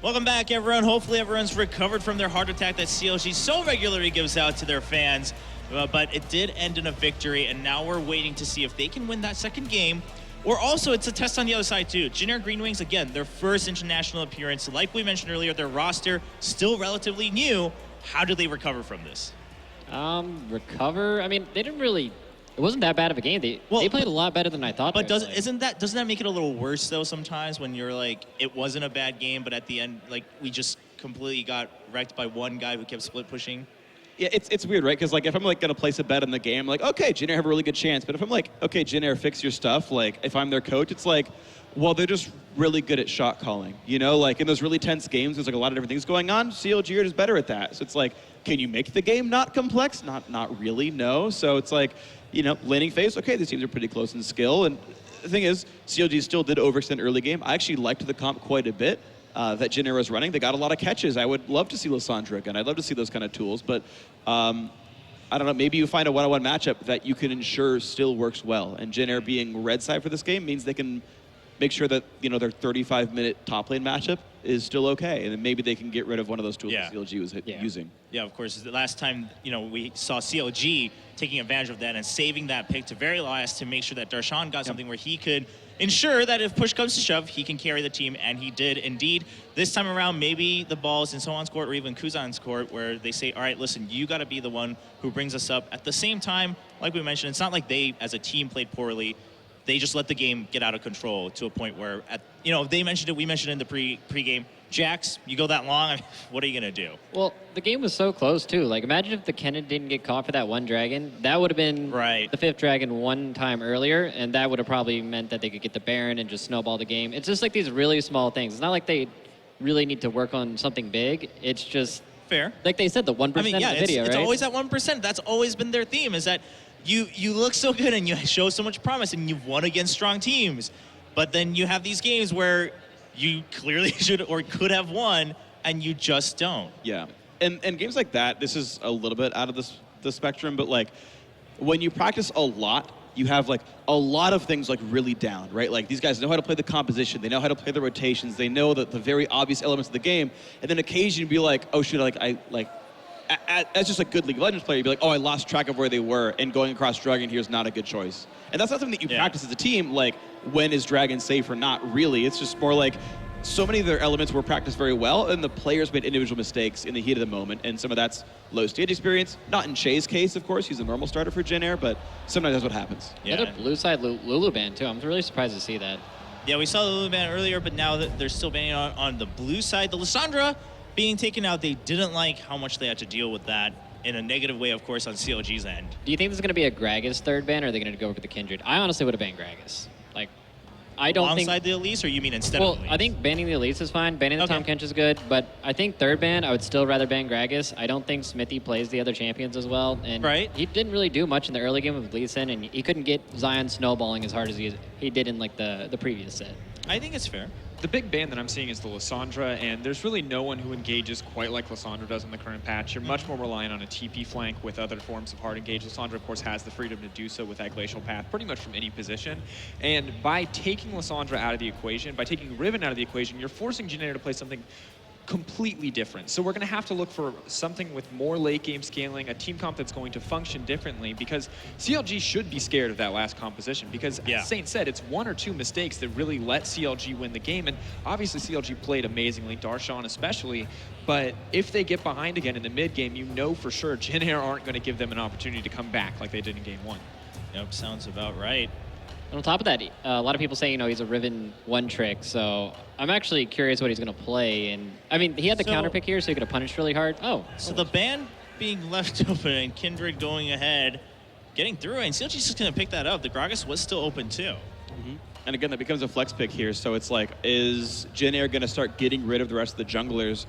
Welcome back, everyone. Hopefully everyone's recovered from their heart attack that CLG so regularly gives out to their fans. But it did end in a victory, and now we're waiting to see if they can win that second game. Or also, it's a test on the other side, too. Jin Air Green Wings, again, their first international appearance. Like we mentioned earlier, their roster still relatively new. How do they recover from this? Recover? I mean, they didn't really... It wasn't that bad of a game. They played a lot better than I thought. But doesn't that make it a little worse, though, sometimes when you're like, it wasn't a bad game, but at the end, like, we just completely got wrecked by one guy who kept split pushing? Yeah, it's weird, right? Because like if I'm like gonna place a bet in the game, like okay, Jin Air have a really good chance. But if I'm like, okay, Jin Air, fix your stuff. Like if I'm their coach, it's like, well, they're just really good at shot calling. You know, like in those really tense games, there's like a lot of different things going on. CLG are just better at that. So it's like, can you make the game not complex? Not really, no. So it's like, you know, laning phase. Okay, these teams are pretty close in skill. And the thing is, CLG still did overextend early game. I actually liked the comp quite a bit. That Jin Air was running. They got a lot of catches. I would love to see Lissandra again. I'd love to see those kind of tools, but I don't know, maybe you find a one-on-one matchup that you can ensure still works well. And Jin Air being red side for this game means they can make sure that, you know, their 35-minute top lane matchup is still okay. And then maybe they can get rid of one of those tools that CLG was using. Yeah, of course. The last time, you know, we saw CLG taking advantage of that and saving that pick to very last to make sure that Darshan got something where he could ensure that if push comes to shove, he can carry the team, and he did indeed. This time around, maybe the ball's in Sohan's court or even Kuzan's court, where they say, all right, listen, you got to be the one who brings us up. At the same time, like we mentioned, it's not like they, as a team, played poorly. They just let the game get out of control to a point where, you know, they mentioned it, we mentioned it in the pre-game. Jax, you go that long, I mean, what are you going to do? Well, the game was so close, too. Like, imagine if the Kennen didn't get caught for that one dragon. That would have been the fifth dragon one time earlier, and that would have probably meant that they could get the Baron and just snowball the game. It's just like these really small things. It's not like they really need to work on something big. It's just... Fair. Like they said, the 1% I mean, yeah, of the video, it's right? always that 1%. That's always been their theme, is that you look so good and you show so much promise and you've won against strong teams. But then you have these games where you clearly should or could have won, and you just don't. Yeah, and games like that, this is a little bit out of the spectrum, but like when you practice a lot, you have like a lot of things like really down, right? Like these guys know how to play the composition, they know how to play the rotations, they know the very obvious elements of the game, and then occasionally you'd be like, oh shit, as just a good League of Legends player, you'd be like, oh, I lost track of where they were, and going across Dragon here is not a good choice. And that's not something that you practice as a team, like when is Dragon safe or not, really. It's just more like so many of their elements were practiced very well, and the players made individual mistakes in the heat of the moment, and some of that's low stage experience. Not in Shay's case, of course, he's a normal starter for Jin Air, but sometimes that's what happens. Yeah. Another blue side Lulu ban, too. I'm really surprised to see that. Yeah, we saw the Lulu ban earlier, but now that they're still banning on the blue side. The Lissandra being taken out, they didn't like how much they had to deal with that in a negative way, of course, on CLG's end. Do you think this is going to be a Gragas third ban, or are they going to go over the Kindred? I honestly would have banned Gragas. Like, I don't think... Alongside the Elise, or you mean instead of the Elise? Well, I think banning the Elise is fine. Banning the Tahm Kench is good, but I think third ban, I would still rather ban Gragas. I don't think Smithy plays the other champions as well, and he didn't really do much in the early game with Lee Sin, and he couldn't get Zion snowballing as hard as he did in like the previous set. I think it's fair. The big ban that I'm seeing is the Lissandra, and there's really no one who engages quite like Lissandra does in the current patch. You're much more reliant on a TP flank with other forms of hard engage. Lissandra, of course, has the freedom to do so with that glacial path pretty much from any position. And by taking Lissandra out of the equation, by taking Riven out of the equation, you're forcing Jin Air to play something completely different. So we're going to have to look for something with more late game scaling, a team comp that's going to function differently, because CLG should be scared of that last composition, because as Saint said, it's one or two mistakes that really let CLG win the game. And obviously CLG played amazingly, Darshan especially, but if they get behind again in the mid game, you know for sure Jin Air aren't going to give them an opportunity to come back like they did in game one. Yep, sounds about right. And on top of that, a lot of people say, you know, he's a Riven one trick, so I'm actually curious what he's going to play. And I mean, he had the counter pick here, so he could have punished really hard. So the ban being left open and Kindred going ahead, getting through, and CLG's just going to pick that up. The Gragas was still open too. And again, that becomes a flex pick here, so it's like, is Jin Air going to start getting rid of the rest of the junglers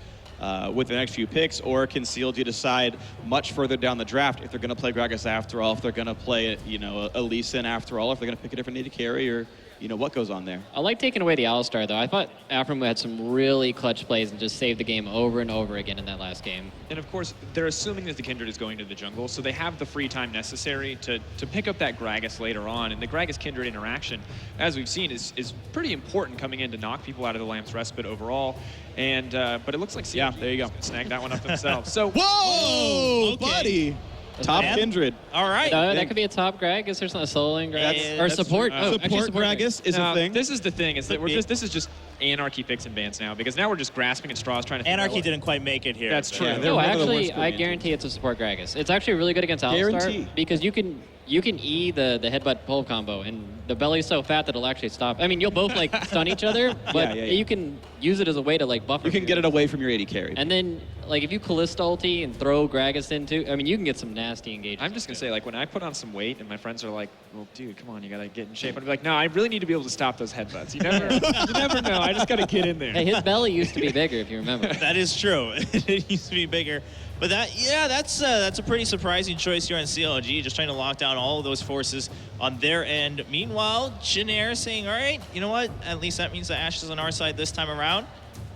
with the next few picks, or can CLG decide much further down the draft if they're going to play Gragas after all, if they're going to play, you know, a Lee Sin after all, if they're going to pick a different AD carry, or what goes on there. I like taking away the Alistar, though. I thought Aframu had some really clutch plays and just saved the game over and over again in that last game. And of course, they're assuming that the Kindred is going to the jungle, so they have the free time necessary to pick up that Gragas later on. And the Gragas-Kindred interaction, as we've seen, is pretty important coming in to knock people out of the Lamp's Respite overall. And but it looks like CLG there you go. snag that one up themselves. So Whoa, okay. buddy. Top Kindred. All right. That could be a top Gragas or something, a soloing Gragas. Or that's support. true. Oh, Support actually, support Gragas is a thing. This is the thing, is that this is just anarchy picks and bans now, because now we're just grasping at straws trying to figure out Anarchy what- didn't quite make it here. That's true. Yeah, they're No, one of the actually, worst I Korean guarantee it's a support Gragas. It's actually really good against Guarantee. Alistar because you can E the headbutt pull combo, and the belly's so fat that it'll actually stop. I mean, you'll both like stun each other, but Yeah. you can use it as a way to like buffer. You can get it away from your 80 carry. And then, like, if you Callista ulti and throw Gragas into, I mean, you can get some nasty engagements. I'm just going to say, like, when I put on some weight and my friends are like, well, dude, come on, you got to get in shape. I'd be like, no, I really need to be able to stop those headbutts. You never know. I just got to get in there. Hey, his belly used to be bigger, if you remember. That is true. It used to be bigger. But that's a pretty surprising choice here on CLG, just trying to lock down all of those forces on their end. Meanwhile, Jin Air saying, all right, you know what? At least that means the Ashe is on our side this time around.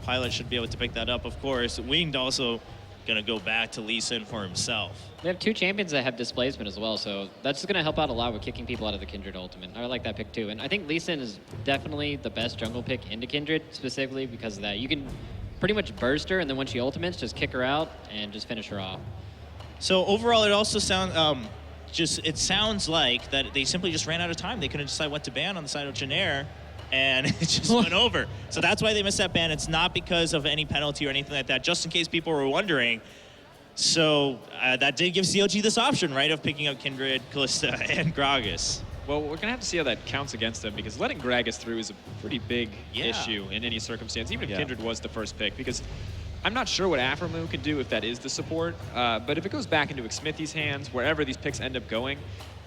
Pilot should be able to pick that up, of course. Winged also going to go back to Lee Sin for himself. They have two champions that have displacement as well, so that's just going to help out a lot with kicking people out of the Kindred ultimate. I like that pick too. And I think Lee Sin is definitely the best jungle pick into Kindred, specifically because of that. You can pretty much burst her, and then when she ultimates, just kick her out and just finish her off. So overall, it also sounds like that they simply just ran out of time. They couldn't decide what to ban on the side of Jin Air, and it just went over. So that's why they missed that ban. It's not because of any penalty or anything like that, just in case people were wondering. So that did give CLG this option, right, of picking up Kindred, Callista, and Gragas. Well, we're going to have to see how that counts against them, because letting Gragas through is a pretty big issue in any circumstance, even if Kindred was the first pick, because I'm not sure what Aframu can do if that is the support, but if it goes back into Xmithy's hands, wherever these picks end up going,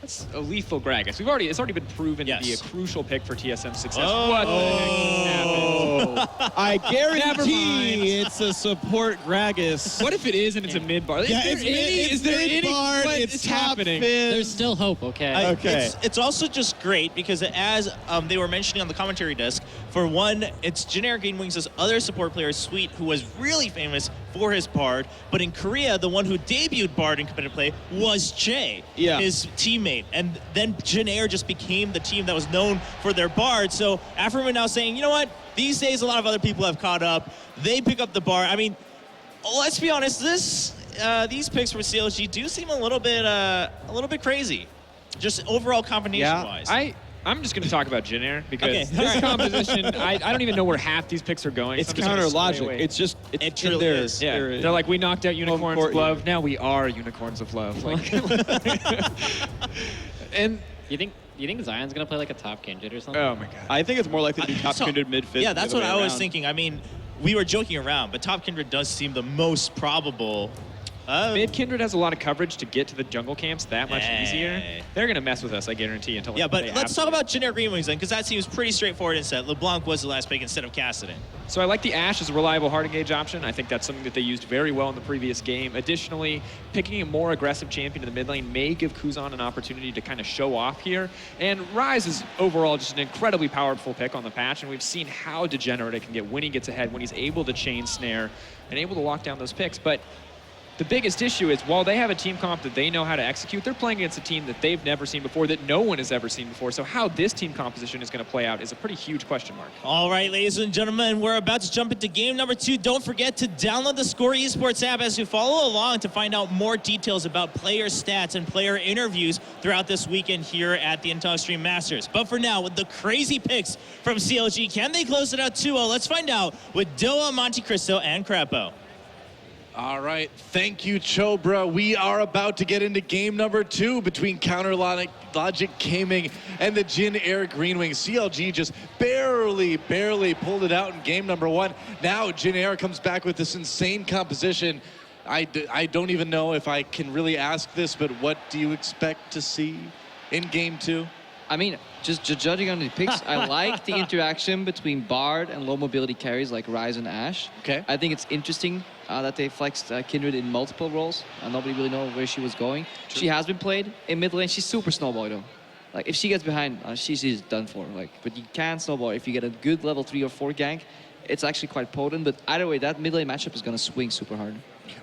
that's a lethal Gragas. It's already been proven to be a crucial pick for TSM's success. What the heck happened? I guarantee mind. it's a support Gragas. What if it is and it's a mid bar? Yeah, it's mid-bar, it's top happening? fizz. There's still hope, okay? Okay. It's also just great because as they were mentioning on the commentary desk, for one, it's Jin Air Green Wings' other support player, Sweet, who was really famous for his Bard, but in Korea, the one who debuted Bard in competitive play was Jay, his teammate. And then Jin Air just became the team that was known for their Bard. So Aframu now saying, you know what? These days, a lot of other people have caught up. They pick up the Bard. I mean, let's be honest. These picks for CLG do seem a little bit crazy, just overall combination-wise. I'm just going to talk about Jin Air, because this Alright. composition, I don't even know where half these picks are going. It's so I'm just gonna counter stray logic. away. It truly is. Yeah, they're like, we knocked out Unicorns of Love. Now we are Unicorns of Love. Like, and You think Zion's gonna play like a top Kindred or something? oh my god. I think it's more likely to be top Kindred mid-fizz. Yeah, that's what I was thinking. I mean, we were joking around, but top Kindred does seem the most probable. Mid Kindred has a lot of coverage to get to the jungle camps that much easier. They're going to mess with us, I guarantee, until Yeah, but they let's talk absolutely- about Jin Air Green Wings then, because that seems pretty straightforward instead. LeBlanc was the last pick instead of Kassadin. So I like the Ashe as a reliable hard engage option. I think that's something that they used very well in the previous game. Additionally, picking a more aggressive champion in the mid lane may give Kuzan an opportunity to kind of show off here. And Ryze is overall just an incredibly powerful pick on the patch, and we've seen how degenerate it can get when he gets ahead, when he's able to chain snare and able to lock down those picks. But the biggest issue is, while they have a team comp that they know how to execute, they're playing against a team that they've never seen before, that no one has ever seen before. So how this team composition is going to play out is a pretty huge question mark. All right, ladies and gentlemen, we're about to jump into game number 2. Don't forget to download the Score Esports app as you follow along to find out more details about player stats and player interviews throughout this weekend here at the Intel Extreme Masters. But for now, with the crazy picks from CLG, can they close it out 2-0? Let's find out with Doa, Monte Cristo, and Crepo. All right, thank you, Chobra. We are about to get into game number 2 between Counter Logic Gaming and the Jin Air Green Wings. CLG just barely pulled it out in game number 1. Now Jin Air comes back with this insane composition. I don't even know if I can really ask this, but what do you expect to see in game 2? I mean, just judging on the picks, I like the interaction between Bard and low mobility carries like Ryze and Ashe. Okay. I think it's interesting that they flexed Kindred in multiple roles. Nobody really knows where she was going. She has been played in mid lane. She's super snowball though. Like if she gets behind, she's done for. Like, but you can snowball if you get a good level 3 or 4 gank. It's actually quite potent, but either way, that mid lane matchup is going to swing super hard.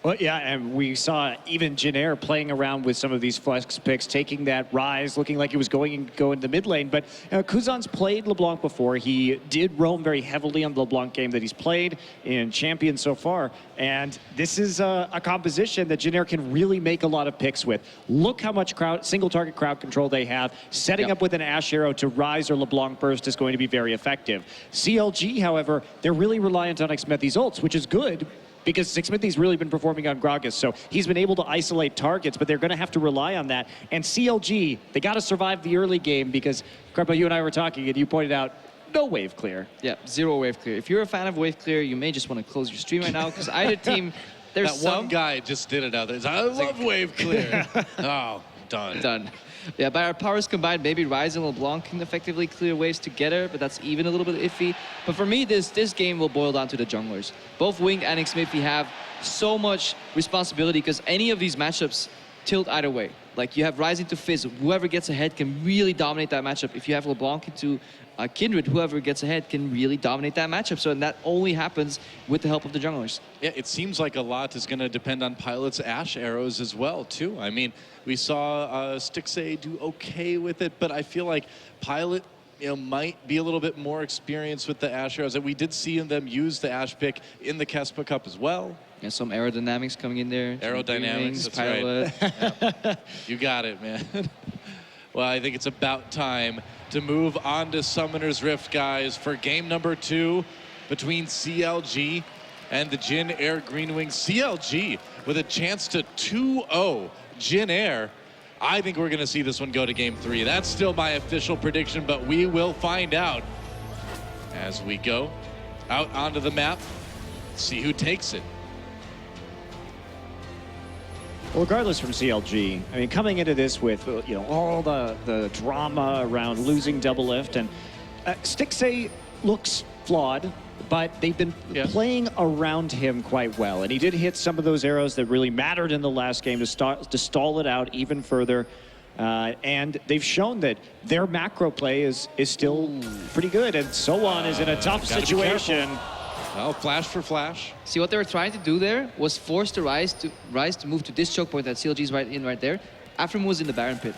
Well, yeah, and we saw even Jin Air playing around with some of these flex picks, taking that rise, looking like he was going into the mid lane. But Kuzan's played LeBlanc before. He did roam very heavily on the LeBlanc game that he's played in Champions so far. And this is a composition that Jin Air can really make a lot of picks with. Look how much single target crowd control they have. Setting up with an Ash Arrow to rise or LeBlanc burst is going to be very effective. CLG, however, they're really reliant on Xmethy's ults, which is good, because Xmethy's really been performing on Gragas, so he's been able to isolate targets, but they're going to have to rely on that. And CLG, they got to survive the early game because, Krepa, you and I were talking, and you pointed out, no wave clear. Yeah, 0 wave clear. If you're a fan of wave clear, you may just want to close your stream right now, because either team, there's that one guy just did it out there. I love wave clear. Oh, done. Done. Yeah, by our powers combined, maybe Ryze and LeBlanc can effectively clear waves together, but that's even a little bit iffy. But for me, this game will boil down to the junglers. Both Winged and Xmethy have so much responsibility because any of these matchups tilt either way. Like you have Ryze into Fizz, whoever gets ahead can really dominate that matchup. If you have LeBlanc into Kindred, whoever gets ahead can really dominate that matchup. So and that only happens with the help of the junglers. Yeah, it seems like a lot is going to depend on Pilot's Ash arrows as well, too. I mean, we saw Stixay do okay with it, but I feel like Pilot might be a little bit more experienced with the Ash arrows. And we did see them use the Ash pick in the Kespa Cup as well. Yeah, some aerodynamics coming in there. Aerodynamics, that's Pilot. right. Yeah. You got it, man. Well, I think it's about time to move on to Summoner's Rift, guys, for game number 2 between CLG and the Jin Air Green Wings. CLG with a chance to 2-0 Jin Air. I think we're going to see this one go to game 3. That's still my official prediction, but we will find out as we go out onto the map, see who takes it. Well, regardless from CLG, I mean, coming into this with all the drama around losing double lift, and Stixay looks flawed, but they've been playing around him quite well, and he did hit some of those arrows that really mattered in the last game to stall it out even further. And they've shown that their macro play is still pretty good, and Sowan is in a tough situation. Well, flash for flash. See, what they were trying to do there was force the Ryze to move to this choke point that CLG's right there. Afrim was in the Baron pit.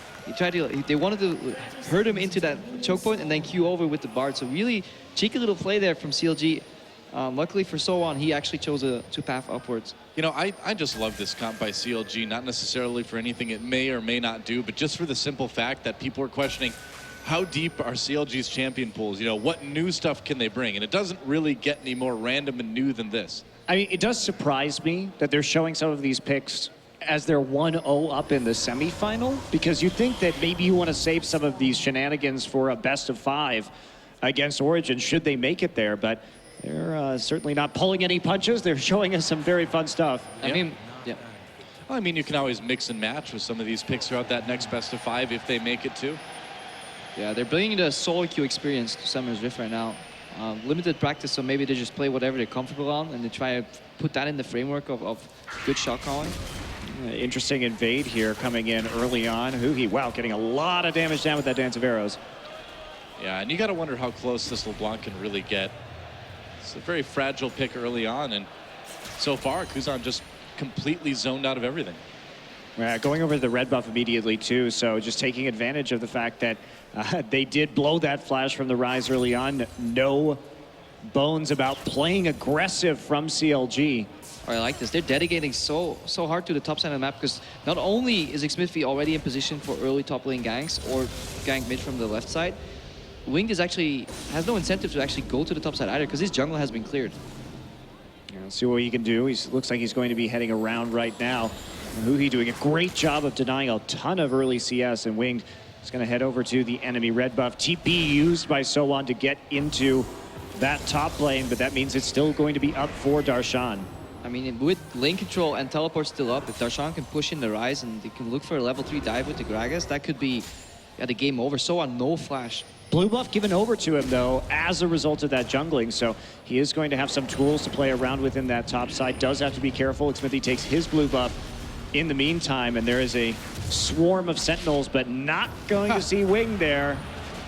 They wanted to hurt him into that choke point and then queue over with the Bard. So really cheeky little play there from CLG. Luckily for Sowan, he actually chose to path upwards. I just love this comp by CLG, not necessarily for anything it may or may not do, but just for the simple fact that people are questioning how deep are CLG's champion pools? What new stuff can they bring? And it doesn't really get any more random and new than this. I mean, it does surprise me that they're showing some of these picks as they're 1-0 up in the semifinal, because you think that maybe you want to save some of these shenanigans for a best of 5 against Origin should they make it there, but they're certainly not pulling any punches. They're showing us some very fun stuff. I mean, yeah. Well, I mean, you can always mix and match with some of these picks throughout that next best of 5 if they make it too. Yeah, they're bringing the solo queue experience to Summoner's Rift right now. Limited practice, so maybe they just play whatever they're comfortable on, and they try to put that in the framework of good shot calling. Interesting invade here coming in early on. Huhi, wow, getting a lot of damage down with that Dance of Arrows. Yeah, and you got to wonder how close this LeBlanc can really get. It's a very fragile pick early on, and so far, Kuzan just completely zoned out of everything. Going over to the red buff immediately, too, so just taking advantage of the fact that they did blow that flash from the Ryze early on. No bones about playing aggressive from CLG. I like this. They're dedicating so hard to the top side of the map, because not only is Xmethy already in position for early top lane ganks or gank mid from the left side, Winged has no incentive to actually go to the top side either, because his jungle has been cleared. Let's see what he can do. He looks like he's going to be heading around right now. Huhi doing a great job of denying a ton of early CS, and Winged is going to head over to the enemy red buff. TP used by Sowan to get into that top lane, but that means it's still going to be up for Darshan. I mean, with lane control and teleport still up, if Darshan can push in the Ryze and they can look for a level 3 dive with the Gragas, that could be the game over. Sowan, no flash. Blue buff given over to him, though, as a result of that jungling, so he is going to have some tools to play around with in that top side. Does have to be careful. Xmethy takes his blue buff in the meantime, and there is a swarm of Sentinels, but not going to see Wing there.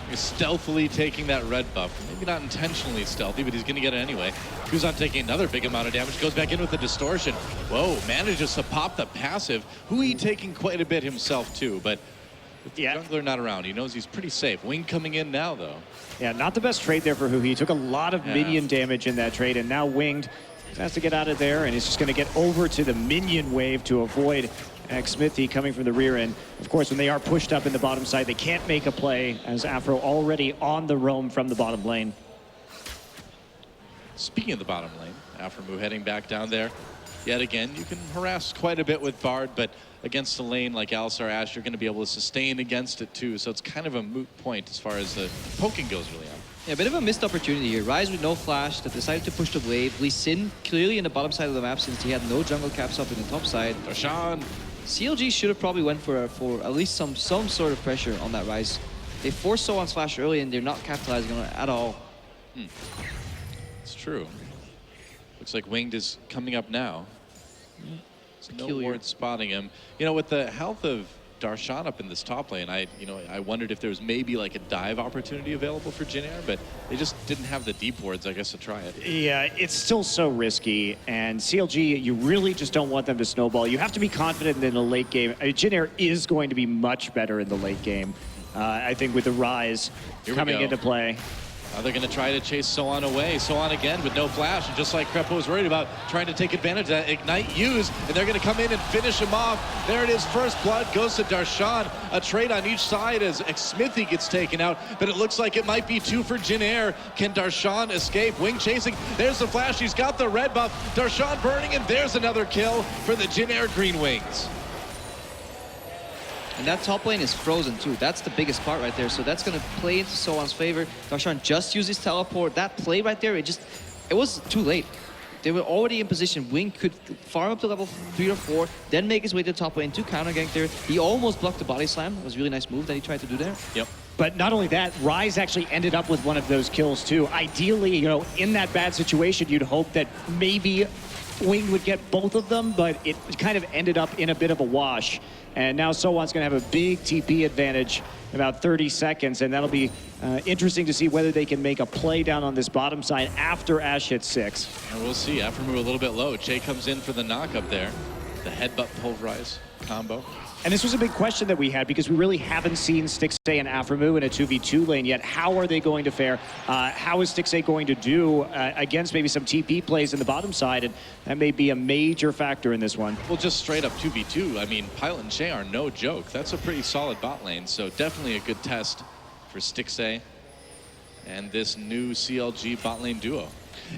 He's stealthily taking that red buff. Maybe not intentionally stealthy, but he's going to get it anyway. Kuzan taking another big amount of damage. Goes back in with the distortion. Whoa, manages to pop the passive. Hui taking quite a bit himself too, but with the jungler not around, he knows he's pretty safe. Wing coming in now, though. Yeah, not the best trade there for Hui. He took a lot of minion damage in that trade, and now Winged has to get out of there, and he's just going to get over to the minion wave to avoid Smithy coming from the rear end. Of course, when they are pushed up in the bottom side, they can't make a play, as Afro already on the roam from the bottom lane. Speaking of the bottom lane, Aframu heading back down there. Yet again, you can harass quite a bit with Bard, but against a lane like Alistar Ashe, you're going to be able to sustain against it too. So it's kind of a moot point as far as the poking goes, really. Yeah, a bit of a missed opportunity here. Ryze with no flash that decided to push the wave. Lee Sin clearly in the bottom side of the map since he had no jungle caps up in the top side. Darshan. CLG should have probably went for at least some sort of pressure on that Ryze. They forced Sowan's flash early and they're not capitalizing on it at all. It's true. Looks like Winged is coming up now. No ward spotting him. You know, with the health of Darshan up in this top lane, I wondered if there was maybe like a dive opportunity available for Jin Air, but they just didn't have the deep wards, I guess, to try it. Yeah, it's still so risky, and CLG, you really just don't want them to snowball. You have to be confident in the late game. Jin Air is going to be much better in the late game, I think, with the Rise coming into play. Now they're going to try to chase Soan away. Soan again with no flash, and just like Krepo was worried about, trying to take advantage of that Ignite use, and they're going to come in and finish him off. There it is, first blood goes to Darshan. A trade on each side as Smithy gets taken out, but it looks like it might be 2 for Jin Air. Can Darshan escape? Wing chasing, there's the flash, he's got the red buff. Darshan burning, and there's another kill for the Jin Air Green Wings. And that top lane is frozen too. That's the biggest part right there. So that's going to play into Sowan's favor. Darshan just used his teleport. That play right there, it was too late. They were already in position. Wing could farm up to level 3 or 4, then make his way to the top lane to counter gank there. He almost blocked the body slam. It was a really nice move that he tried to do there. Yep. But not only that, Ryze actually ended up with one of those kills too. Ideally, you know, in that bad situation, you'd hope that maybe Wing would get both of them, but it kind of ended up in a bit of a wash. And now Sowan's going to have a big TP advantage in about 30 seconds, and that'll be interesting to see whether they can make a play down on this bottom side after Ashe hits 6. And we'll see. Aframu a little bit low. Jay comes in for the knock up there. The headbutt pulverize combo. And this was a big question that we had because we really haven't seen Stixxay and Aframu in a 2v2 lane yet. How are they going to fare? How is Stixxay going to do against maybe some TP plays in the bottom side? And that may be a major factor in this one. Well, just straight up 2v2. I mean, Pilot and Shay are no joke. That's a pretty solid bot lane. So definitely a good test for Stixxay and this new CLG bot lane duo.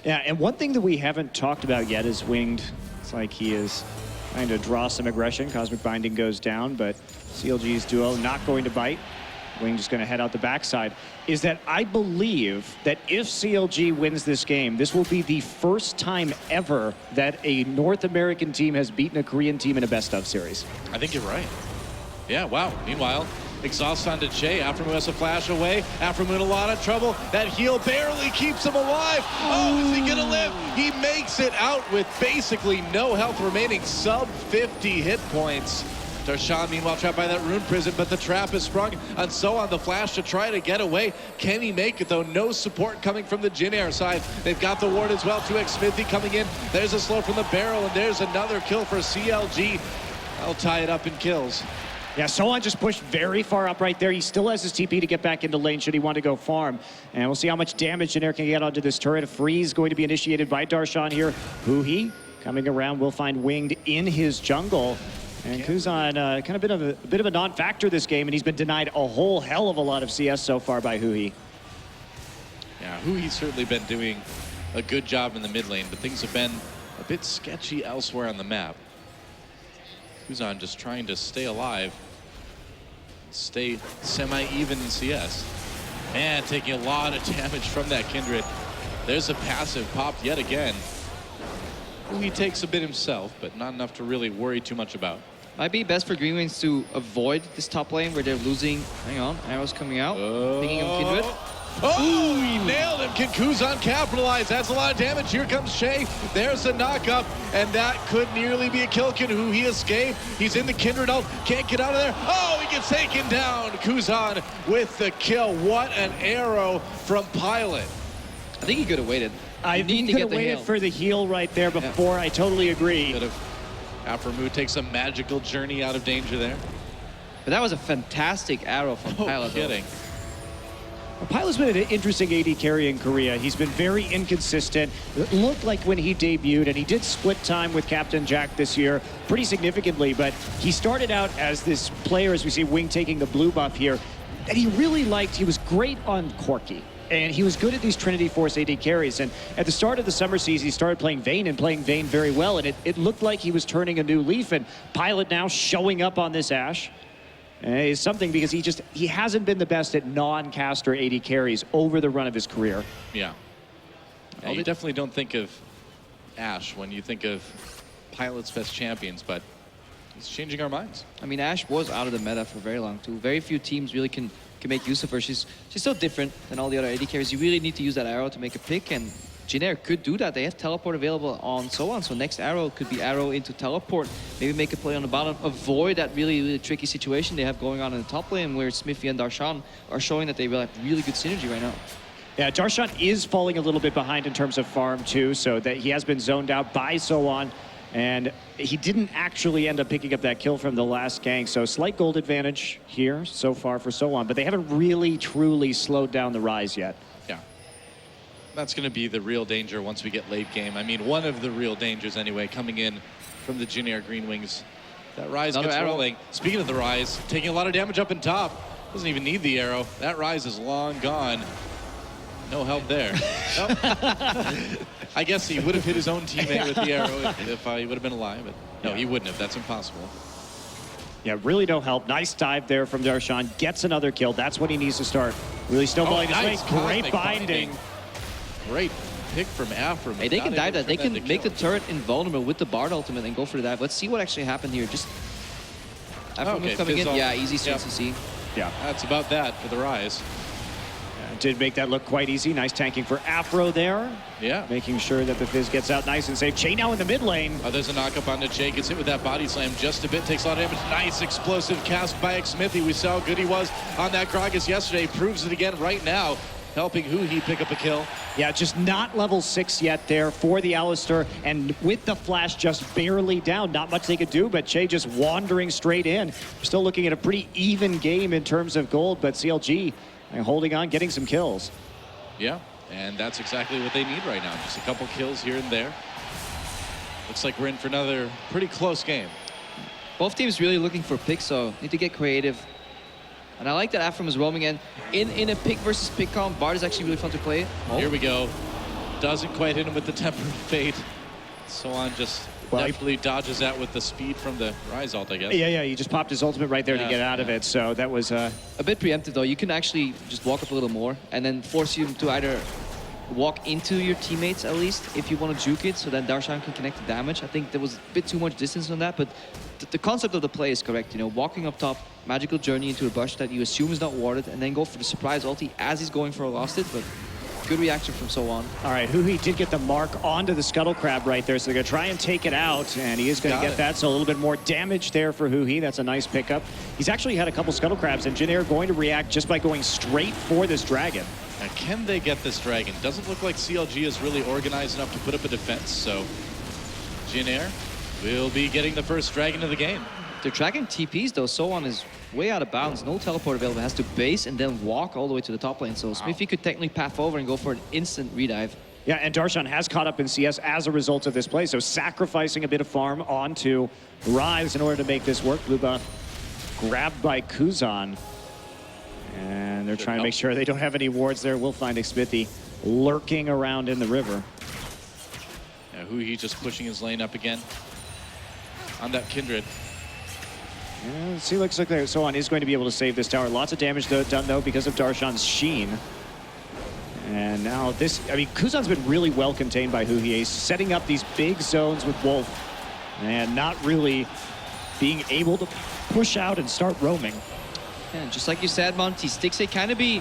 Yeah, and one thing that we haven't talked about yet is Winged. It's like he is trying to draw some aggression. Cosmic Binding goes down, but CLG's duo not going to bite. Wing just going to head out the backside. Is that I believe that if CLG wins this game, this will be the first time ever that a North American team has beaten a Korean team in a best-of series. I think you're right. Yeah, wow. Meanwhile, exhaust onto Jay. Aframu has a flash away. Aframu in a lot of trouble. That heal barely keeps him alive. Oh, is he gonna live? He makes it out with basically no health remaining, sub 50 hit points. Darshan, meanwhile, trapped by that rune prison, but the trap is sprung on Soan. The flash to try to get away. Can he make it, though? No support coming from the Jin Air side. They've got the ward as well. 2x Smithy coming in. There's a slow from the barrel, and there's another kill for CLG. I'll tie it up in kills. Yeah, Soan just pushed very far up right there. He still has his TP to get back into lane should he want to go farm. And we'll see how much damage Jin Air can get onto this turret. A freeze going to be initiated by Darshan here. Huhi coming around will find Winged in his jungle. And Kuzan kind of been a bit of a non-factor this game, and he's been denied a whole hell of a lot of CS so far by Huhi. Yeah, Hui's certainly been doing a good job in the mid lane, but things have been a bit sketchy elsewhere on the map. Kuzan just trying to stay alive, stay semi-even in CS. And taking a lot of damage from that Kindred. There's a passive popped yet again. He takes a bit himself, but not enough to really worry too much about. Might be best for Green Wings to avoid this top lane where they're losing. Hang on, arrows coming out. Picking up Kindred. Oh, he nailed him. Can Kuzan capitalize? That's a lot of damage. Here comes Shay. There's a knockup, and that could nearly be a kill. Can he escape? He's in the Kindred ult. Can't get out of there. Oh, he gets taken down. Kuzan with the kill. What an arrow from Pilot. I think he could have waited. I think he could have waited for the heal right there before. Yeah. I totally agree. Could have. Aphromoo takes a magical journey out of danger there. But that was a fantastic arrow from Pilot. Kidding. Pilot's been an interesting AD carry in Korea. He's been very inconsistent. It looked like when he debuted, and he did split time with Captain Jack this year pretty significantly, but he started out as this player, as we see Wing taking the blue buff here, that he really liked. He was great on Corki. And he was good at these Trinity Force AD carries. And at the start of the summer season, he started playing Vayne and playing Vayne very well. And it looked like he was turning a new leaf. And Pilot now showing up on this Ashe is something, because he hasn't been the best at non-caster AD carries over the run of his career. Yeah. You definitely don't think of Ashe when you think of Pilot's best champions, but it's changing our minds. I mean, Ashe was out of the meta for very long too. Very few teams really can make use of her. She's so different than all the other AD carries. You really need to use that arrow to make a pick, and Jin Air could do that. They have teleport available on so on. So next arrow could be arrow into teleport. Maybe make a play on the bottom, avoid that really tricky situation they have going on in the top lane, where Smithy and Darshan are showing that they will have really good synergy right now. Yeah, Darshan is falling a little bit behind in terms of farm too, so that he has been zoned out by so on. And he didn't actually end up picking up that kill from the last gank. So slight gold advantage here so far for So On, but they haven't really truly slowed down the rise yet. Yeah. That's going to be the real danger once we get late game. I mean, one of the real dangers anyway, coming in from the Jin Air Green Wings. That rise gets rolling. Speaking of the rise, taking a lot of damage up in top. Doesn't even need the arrow. That rise is long gone. No help there. I guess he would have hit his own teammate with the arrow if he would have been alive, but no, he wouldn't have. That's impossible. Yeah, really no help. Nice dive there from Darshan. Gets another kill. That's what he needs to start. Really snowballing his way. Great binding. Great pick from Aphromoo. Hey, they can dive that. They can make the turret invulnerable with the Bard ultimate and go for the dive. Let's see what actually happened here. Just Aphromoo coming in. Yeah, easy straight to see. Yeah, that's about that for the rise. Did make that look quite easy. Nice tanking for Afro there. Yeah. Making sure that the Fizz gets out nice and safe. Che now in the mid lane. Oh, there's a knock-up onto Che. Gets hit with that body slam just a bit. Takes a lot of damage. Nice explosive cast by Smithy. We saw how good he was on that Gragas yesterday. Proves it again right now. Helping Huhi pick up a kill. Yeah, just not level 6 yet there for the Alistar. And with the flash just barely down, not much they could do, but Che just wandering straight in. We're still looking at a pretty even game in terms of gold, but CLG holding on, getting some kills. Yeah, and that's exactly what they need right now. Just a couple kills here and there. Looks like we're in for another pretty close game. Both teams really looking for picks, so need to get creative. And I like that Aphromoo is roaming in a pick versus pick comp. Bard is actually really fun to play. Oh. Here we go. Doesn't quite hit him with the Tempered Fate. So on just definitely dodges that with the speed from the Rise ult, I guess. Yeah, he just popped his ultimate right there to get out of it. So that was a bit preemptive though. You can actually just walk up a little more and then force him to either walk into your teammates at least if you want to juke it, so that Darshan can connect the damage. I think there was a bit too much distance on that, but the concept of the play is correct. You know, walking up top, magical journey into a bush that you assume is not warded, and then go for the surprise ulti as he's going for a lost it, but good reaction from So On. All right, Huhi did get the mark onto the Scuttle Crab right there, so they're going to try and take it out, and he is going to get that, so a little bit more damage there for Huhi. That's a nice pickup. He's actually had a couple Scuttle Crabs, and Jin Air going to react just by going straight for this dragon. Now, can they get this dragon? Doesn't look like CLG is really organized enough to put up a defense, so Jin Air will be getting the first dragon of the game. They're tracking TPs though. So On is way out of bounds. No teleport available. Has to base and then walk all the way to the top lane. So Smithy could technically path over and go for an instant redive. Yeah, and Darshan has caught up in CS as a result of this play. So sacrificing a bit of farm onto Rise in order to make this work. Blue buff grabbed by Kuzan. And they're trying to make sure they don't have any wards there. We'll find Smithy lurking around in the river. Yeah, Huhi just pushing his lane up again on that Kindred. Yeah, see, looks like So On is going to be able to save this tower. Lots of damage done though because of Darshan's Sheen. And now this, I mean, Kuzan's been really well contained by Huhi. He's setting up these big zones with Wolf and not really being able to push out and start roaming. Yeah, just like you said, Monty, Stixxay kind of be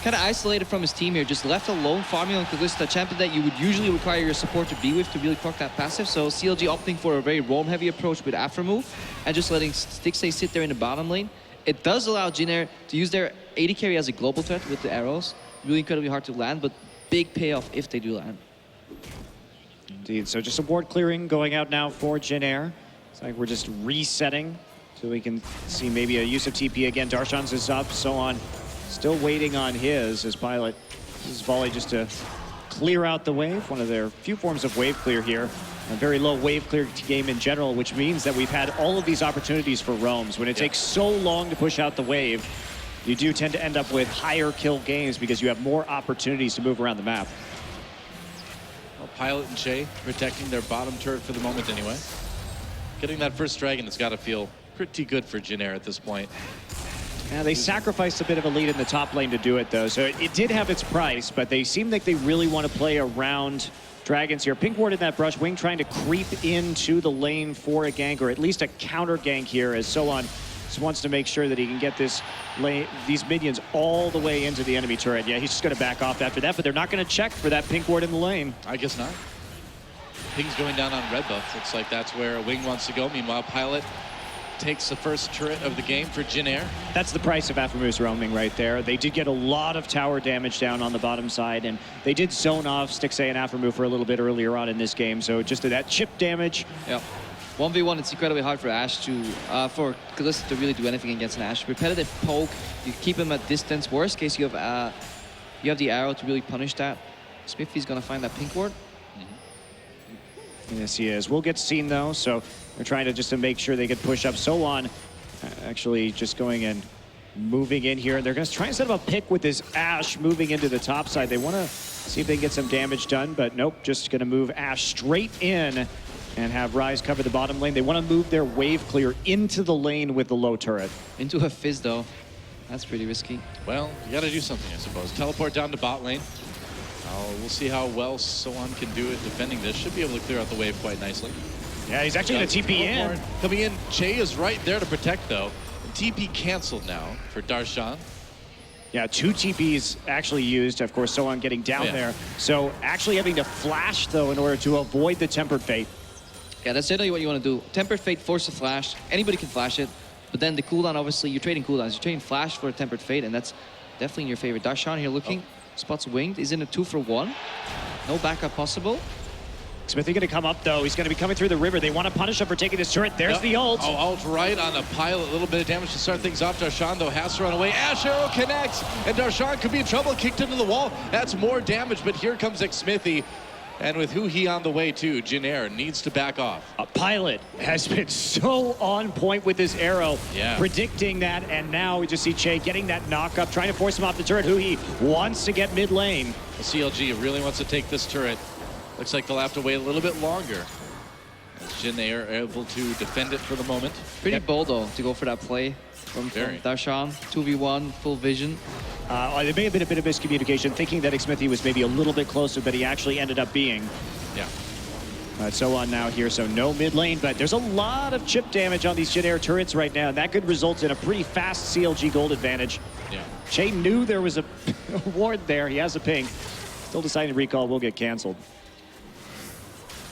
kind of isolated from his team here, just left alone farming on Kalista, a champion that you would usually require your support to be with to really proc that passive. So CLG opting for a very roam-heavy approach with after move and just letting Stixay sit there in the bottom lane. It does allow Jin Air to use their AD carry as a global threat with the arrows. Really incredibly hard to land, but big payoff if they do land. Indeed. So just some ward clearing going out now for Jin Air. It's like we're just resetting so we can see maybe a use of TP again. Darshan's is up, so on. Still waiting on his as Pilot uses volley just to clear out the wave. One of their few forms of wave clear here. A very low wave clear game in general, which means that we've had all of these opportunities for roams. When it takes so long to push out the wave, you do tend to end up with higher kill games because you have more opportunities to move around the map. Well, Pilot and Jay protecting their bottom turret for the moment anyway. Getting that first dragon has got to feel pretty good for Jin Air at this point. Yeah, they sacrificed a bit of a lead in the top lane to do it, though. So it did have its price, but they seem like they really want to play around dragons here. Pink ward in that brush, Wing trying to creep into the lane for a gank, or at least a counter gank here, as Solon just wants to make sure that he can get this lane, these minions all the way into the enemy turret. Yeah, he's just going to back off after that, but they're not going to check for that pink ward in the lane. I guess not. Ping's going down on red buff. Looks like that's where Wing wants to go. Meanwhile, Pilot takes the first turret of the game for Jin Air. That's the price of Aphromoose roaming right there. They did get a lot of tower damage down on the bottom side, and they did zone off Stixay and Aphromoose for a little bit earlier on in this game. So just that chip damage. Yep. 1v1, it's incredibly hard for Ashe to, for Kalista to really do anything against an Ashe. Repetitive poke, you keep him at distance. Worst case, you have the arrow to really punish that. Smithy's gonna find that pink ward. Yes, he is. We'll get seen though, so they're trying to just to make sure they can push up. Solon actually just going and moving in here. They're going to try and set up a pick with this Ashe moving into the top side. They want to see if they can get some damage done, but nope, just going to move Ashe straight in and have Ryze cover the bottom lane. They want to move their wave clear into the lane with the low turret. Into a fizz though. That's pretty risky. Well, you got to do something, I suppose. Teleport down to bot lane. We'll see how well Solon can do it defending this. Should be able to clear out the wave quite nicely. Yeah, he's actually going to TP in. Coming in, Che is right there to protect though. And TP canceled now for Darshan. Yeah, 2 TPs actually used, of course, Solon getting down there. So actually having to flash though in order to avoid the Tempered Fate. Yeah, that's generally what you want to do. Tempered Fate force a flash. Anybody can flash it. But then the cooldown, obviously, you're trading cooldowns. You're trading flash for a Tempered Fate, and that's definitely in your favor. Darshan here looking. Spots winged. He's in a 2-for-1. No backup possible. Smithy going to come up, though. He's going to be coming through the river. They want to punish him for taking this turret. There's the ult. Oh, ult right on a Pilot. A little bit of damage to start things off. Darshan, though, has to run away. Ashe arrow connects, and Darshan could be in trouble. Kicked into the wall. That's more damage, but here comes Smithy. And with Huhi on the way, too, Jin Air needs to back off. A Pilot has been so on point with his arrow, predicting that, and now we just see Che getting that knock up, trying to force him off the turret. Huhi wants to get mid lane. The CLG really wants to take this turret. Looks like they'll have to wait a little bit longer. As Jin Air are able to defend it for the moment. Pretty bold, though, to go for that play from Darshan. 2v1, full vision. There may have been a bit of miscommunication, thinking that Smithy was maybe a little bit closer, but he actually ended up being. Yeah. So on now here, so no mid lane, but there's a lot of chip damage on these Jin Air turrets right now, and that could result in a pretty fast CLG gold advantage. Yeah. Che knew there was a ward there. He has a ping. Still deciding to recall will get canceled.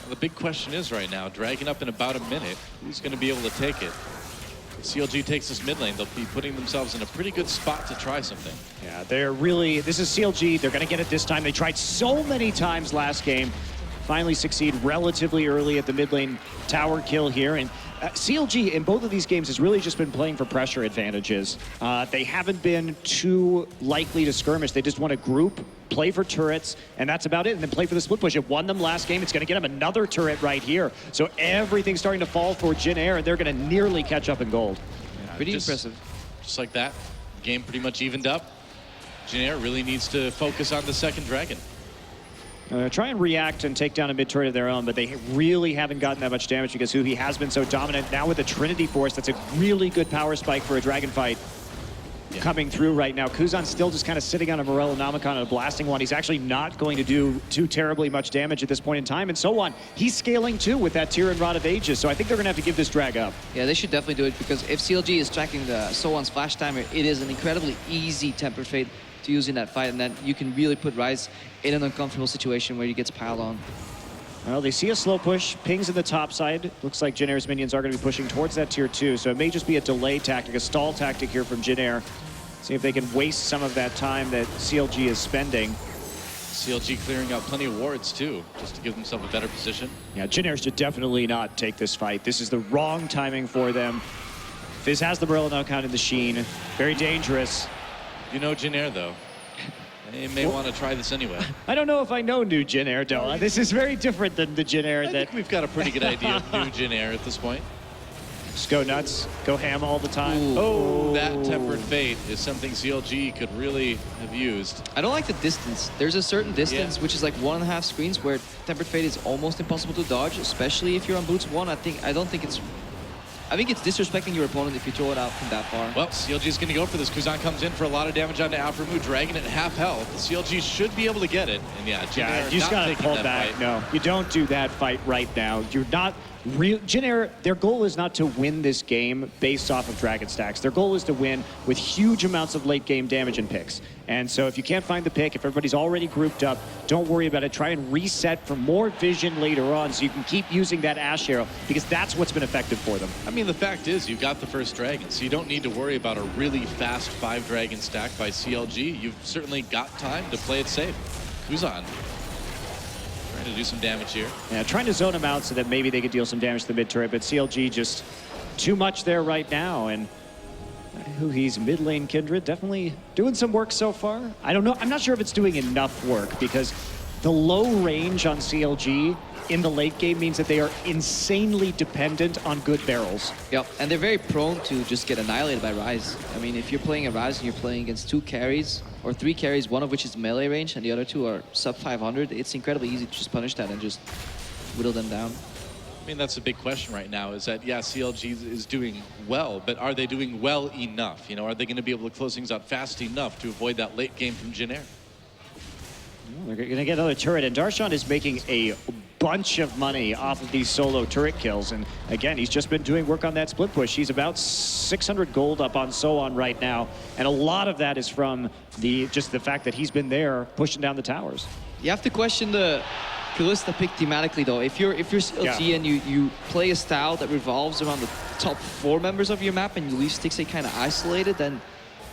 Well, the big question is right now, Dragon up in about a minute, who's going to be able to take it? CLG takes this mid lane, they'll be putting themselves in a pretty good spot to try something. Yeah, they're really, this is CLG, they're gonna get it this time. They tried so many times last game, finally succeed relatively early at the mid lane tower kill here. And CLG in both of these games has really just been playing for pressure advantages. They haven't been too likely to skirmish. They just want to group, play for turrets, and that's about it. And then play for the split push. It won them last game. It's going to get them another turret right here. So everything's starting to fall for Jin Air, and they're going to nearly catch up in gold. Yeah, pretty impressive. Just like that, game pretty much evened up. Jin Air really needs to focus on the second dragon. Try and react and take down a mid turret of their own, but they really haven't gotten that much damage because Huhi has been so dominant. Now with the Trinity Force, that's a really good power spike for a dragon fight. coming through right now. Kuzan's still just kind of sitting on a Morello Namicon and a blasting one. He's actually not going to do too terribly much damage at this point in time. And so on, he's scaling too with that Tyr and Rod of Ages. So I think they're going to have to give this drag up. Yeah, they should definitely do it, because if CLG is tracking the So-On's flash timer, it is an incredibly easy temper fade to use in that fight, and then you can really put Rise in an uncomfortable situation where he gets piled on. Well, they see a slow push, pings in the top side. Looks like Jin Air's minions are going to be pushing towards that tier 2, so it may just be a delay tactic, a stall tactic here from Jin Air. See if they can waste some of that time that CLG is spending. CLG clearing out plenty of wards too, just to give themselves a better position. Yeah, Jin Air should definitely not take this fight. This is the wrong timing for them. Fizz has the Morello knockout in the Sheen. Very dangerous. You know Jin Air though. They may want to try this anyway. I don't know if I know new Jin Air, though. This is very different than the Jin Air I that... think we've got a pretty good idea of new Jin Air at this point. Just go nuts, go ham all the time. Ooh. Oh, That tempered fate is something CLG could really have used. I don't like the distance. There's a certain distance, which is like 1.5 screens, where tempered fade is almost impossible to dodge, especially if you're on boots 1. I think it's disrespecting your opponent if you throw it out from that far. Well, CLG is going to go for this. Kuzan comes in for a lot of damage onto Alframu, dragging it at half health. CLG should be able to get it. And yeah, Jin Air you just not gotta taking pull that back. fight. No, you don't do that fight right now. You're not real. Jin Air, their goal is not to win this game based off of Dragon stacks. Their goal is to win with huge amounts of late game damage and picks. And so if you can't find the pick, if everybody's already grouped up, don't worry about it. Try and reset for more vision later on so you can keep using that Ash Arrow, because that's what's been effective for them. I mean, the fact is, you got the first dragon, so you don't need to worry about a really fast 5-dragon stack by CLG. You've certainly got time to play it safe. Kuzan trying to do some damage here. Yeah, trying to zone them out so that maybe they could deal some damage to the mid turret, but CLG just too much there right now. And who he's mid lane Kindred definitely doing some work so far. I don't know. I'm not sure if it's doing enough work, because the low range on CLG in the late game means that they are insanely dependent on good barrels. Yep, and they're very prone to just get annihilated by Rise. I mean, if you're playing a Rise and you're playing against 2 carries or 3 carries, one of which is melee range and the other 2 are sub 500, it's incredibly easy to just punish that and just whittle them down. I mean, that's a big question right now, is that, yeah, CLG is doing well, but are they doing well enough? You know, are they going to be able to close things out fast enough to avoid that late game from Jin Air? They're going to get another turret, and Darshan is making a bunch of money off of these solo turret kills. And again, he's just been doing work on that split push. He's about 600 gold up on So-On right now, and a lot of that is from just the fact that he's been there pushing down the towers. You have to question the Kalista pick thematically, though. If you're CLG and you play a style that revolves around the top 4 members of your map and you leave Stixxay kind of isolated, then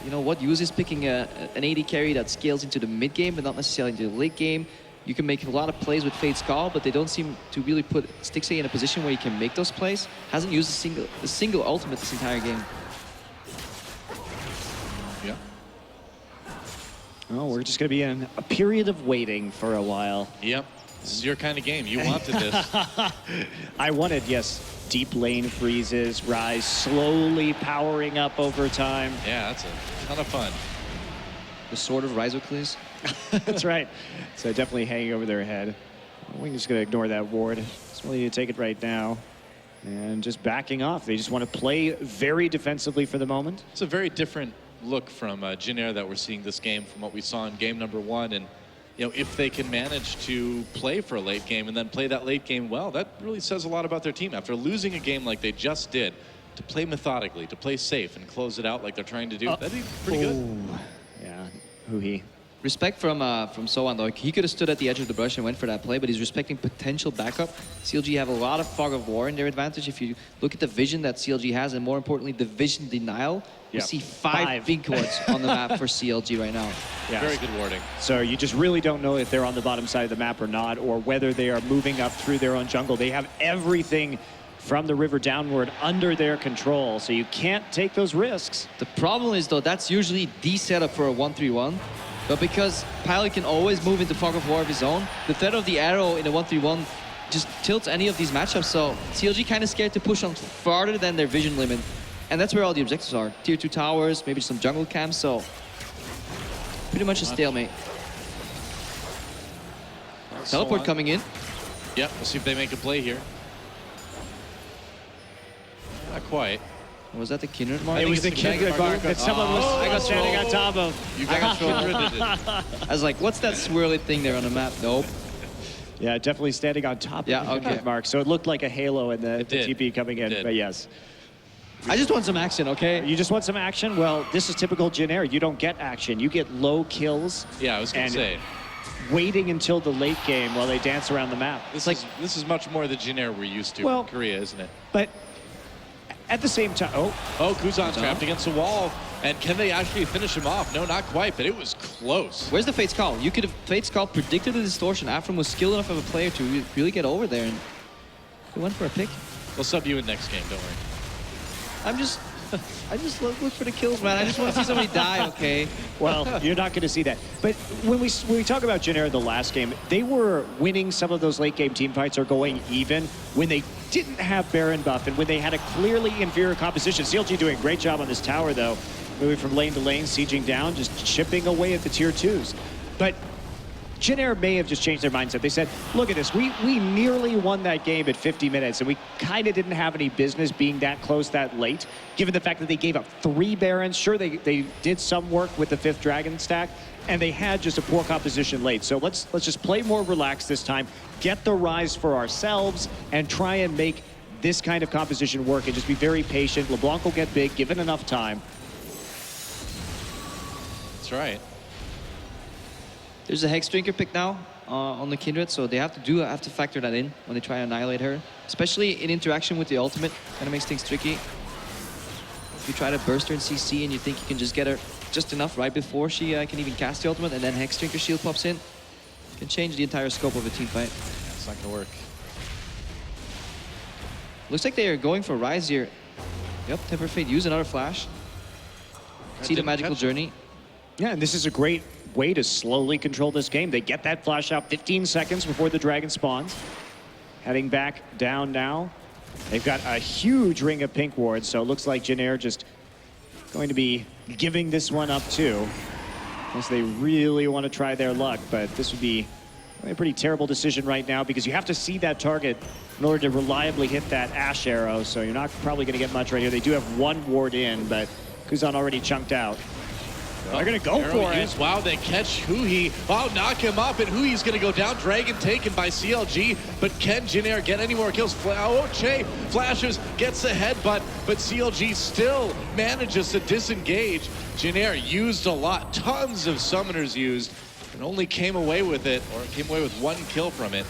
you know what use is picking an AD carry that scales into the mid game but not necessarily into the late game. You can make a lot of plays with Fate's Call, but they don't seem to really put Stixxay in a position where he can make those plays. Hasn't used a single ultimate this entire game. Yeah. Oh, we're just going to be in a period of waiting for a while. Yep. This is your kind of game. You wanted this. I wanted, yes, deep lane freezes, Rise slowly powering up over time. Yeah, that's a ton of fun. The sword of Rhizocles. That's right. So definitely hanging over their head. We're just going to ignore that ward. Just want you to take it right now. And just backing off. They just want to play very defensively for the moment. It's a very different look from Jin Air that we're seeing this game from what we saw in game number 1. And you know, if they can manage to play for a late game and then play that late game well, that really says a lot about their team. After losing a game like they just did, to play methodically, to play safe and close it out like they're trying to do, that'd be pretty good. Yeah, Huhi. Respect from So-On, though. He could have stood at the edge of the brush and went for that play, but he's respecting potential backup. CLG have a lot of fog of war in their advantage. If you look at the vision that CLG has, and more importantly, the vision denial, you see 5 pink wards on the map for CLG right now. Yeah. Very good warding. So you just really don't know if they're on the bottom side of the map or not, or whether they are moving up through their own jungle. They have everything from the river downward under their control, so you can't take those risks. The problem is, though, that's usually the setup for a 1-3-1. But because Pilot can always move into fog of war of his own, the threat of the arrow in a 1-3-1 just tilts any of these matchups. So CLG kind of scared to push on farther than their vision limit. And that's where all the objectives are. Tier 2 towers, maybe some jungle camps, so pretty much a stalemate. Teleport coming in. Yep, we'll see if they make a play here. Not quite. Or was that the Kindred mark? It was the Kindred mark that someone was standing on top of. You got Kindred. I was like, what's that swirly thing there on the map? Nope. Yeah, definitely standing on top of the Kindred mark. So it looked like a halo in the TP coming in, but yes. I just want some action, okay? You just want some action? Well, this is typical Jin Air. You don't get action. You get low kills. Yeah, I was going to say. Waiting until the late game while they dance around the map. This is much more the Jin Air we're used to in Korea, isn't it? But at the same time, Kuzan trapped against the wall. And can they actually finish him off? No, not quite, but it was close. Where's the Fate's Call? You could have Fate's Call predicted the distortion. Afram was skilled enough of a player to really get over there, and he went for a pick. We'll sub you in next game, don't worry. I just look for the kills, man. I just want to see somebody die, okay? Well, you're not going to see that. But when we talk about Jin Air in the last game, they were winning some of those late game team fights or going even when they didn't have Baron buff and when they had a clearly inferior composition. CLG doing a great job on this tower, though. Moving from lane to lane, sieging down, just chipping away at the tier 2s. But Jin Air may have just changed their mindset. They said, look at this, we nearly won that game at 50 minutes, and we kind of didn't have any business being that close that late, given the fact that they gave up 3 Barons. Sure, they did some work with the 5th Dragon stack, and they had just a poor composition late. So let's just play more relaxed this time, get the Rise for ourselves, and try and make this kind of composition work, and just be very patient. LeBlanc will get big, given enough time. That's right. There's a Hex Drinker pick now on the Kindred, so they have to factor that in when they try to annihilate her. Especially in interaction with the ultimate, kind of makes things tricky. If you try to burst her in CC and you think you can just get her just enough right before she can even cast the ultimate, and then Hex Drinker shield pops in, it can change the entire scope of a team fight. It's not gonna work. Looks like they are going for Rise here. Yep, Temper Fate, use another flash. See the magical journey. Yeah, and this is a great way to slowly control this game. They get that flash out 15 seconds before the dragon spawns. Heading back down now. They've got a huge ring of pink wards, so it looks like Jin Air just going to be giving this one up too. Unless they really want to try their luck, but this would be a pretty terrible decision right now because you have to see that target in order to reliably hit that Ash arrow, so you're not probably going to get much right here. They do have 1 ward in, but Kuzan already chunked out. They're going to go for it. Wow, they catch Huhi. Wow, knock him up, and Huhi's going to go down. Dragon taken by CLG, but can Jin Air get any more kills? Che flashes, gets the headbutt, but CLG still manages to disengage. Jin Air used a lot, tons of summoners used, and only came away with it, or came away with 1 kill from it.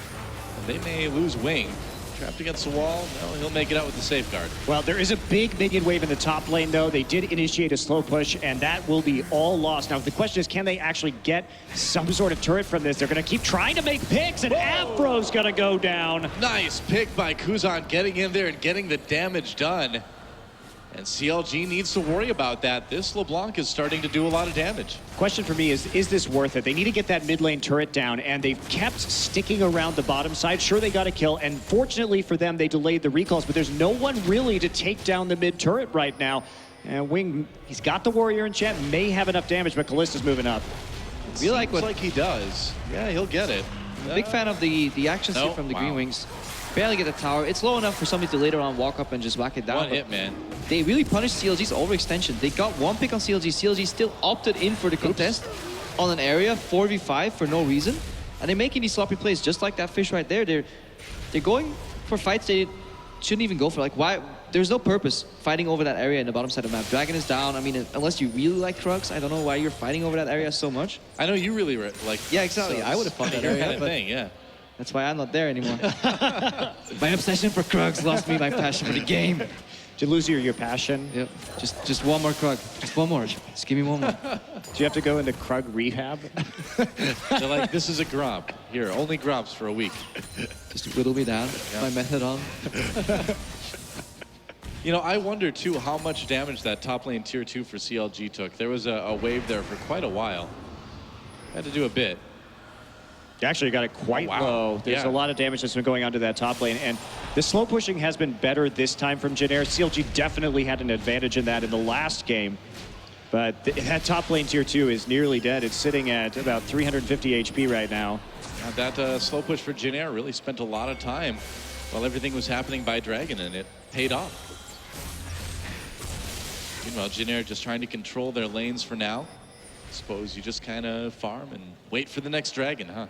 And they may lose Wing. Trapped against the wall. No, he'll make it out with the safeguard. Well, there is a big minion wave in the top lane, though. They did initiate a slow push, and that will be all lost. Now, the question is, can they actually get some sort of turret from this? They're going to keep trying to make picks, and Afro's going to go down. Nice pick by Kuzan, getting in there and getting the damage done. And CLG needs to worry about that. This LeBlanc is starting to do a lot of damage. Question for me is this worth it? They need to get that mid lane turret down, and they've kept sticking around the bottom side. Sure, they got a kill, and fortunately for them, they delayed the recalls, but there's no one really to take down the mid turret right now. And Wing, he's got the Warrior enchant, may have enough damage, but Callista's moving up. Seems like he does. Yeah, he'll get it. Big fan of the actions here from the Green Wings. Barely get the tower. It's low enough for somebody to later on walk up and just whack it down. One hit, man. They really punished CLG's overextension. They got 1 pick on CLG. CLG still opted in for the contest on an area 4v5 for no reason. And they're making these sloppy plays just like that fish right there. They're going for fights they shouldn't even go for. Like, why? There's no purpose fighting over that area in the bottom side of the map. Dragon is down. I mean, unless you really like Krugs, I don't know why you're fighting over that area so much. I know you really like. Yeah, exactly. I would have fought that area, but thing, yeah. That's why I'm not there anymore. My obsession for Krugs lost me my passion for the game. Did you lose your passion? Yep. Just one more Krug. Just one more. Just give me one more. Do you have to go into Krug rehab? They're like, this is a gromp. Here, only gromps for a week. Just whittle me down. My method on. You know, I wonder too how much damage that top lane tier 2 for CLG took. There was a wave there for quite a while. Had to do a bit. Actually got it quite low. There's a lot of damage that's been going on to that top lane, and the slow pushing has been better this time from Jin Air. CLG definitely had an advantage in that in the last game, but that top lane tier 2 is nearly dead. It's sitting at about 350 HP right now. That slow push for Jin Air really spent a lot of time while everything was happening by Dragon, and it paid off. Meanwhile, Jin Air just trying to control their lanes for now. Suppose you just kind of farm and wait for the next dragon, huh?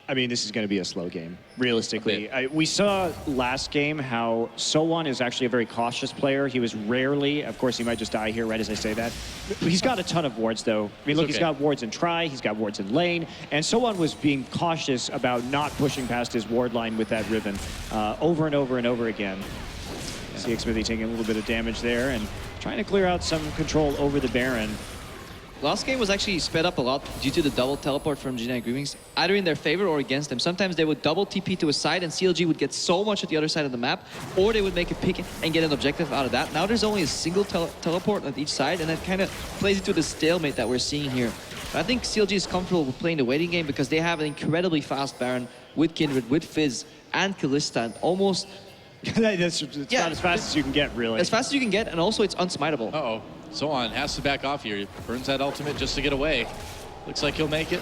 I mean, this is going to be a slow game, realistically. We saw last game how So1 is actually a very cautious player. He was rarely, of course, he might just die here right as I say that. He's got a ton of wards, though. I mean, look, he's got wards in try, he's got wards in lane, and So1 was being cautious about not pushing past his ward line with that Riven over and over and over again. See Xmithy taking a little bit of damage there and trying to clear out some control over the Baron. Last game was actually sped up a lot due to the double teleport from Jin Air Green Wings, either in their favor or against them. Sometimes they would double TP to a side and CLG would get so much at the other side of the map, or they would make a pick and get an objective out of that. Now there's only a single teleport on each side, and that kind of plays into the stalemate that we're seeing here. But I think CLG is comfortable with playing the waiting game because they have an incredibly fast Baron with Kindred, with Fizz, and Kalista, and almost... It's about as fast as you can get, really. As fast as you can get, and also it's unsmiteable. Uh-oh. So1 has to back off here. He burns that ultimate just to get away. Looks like he'll make it.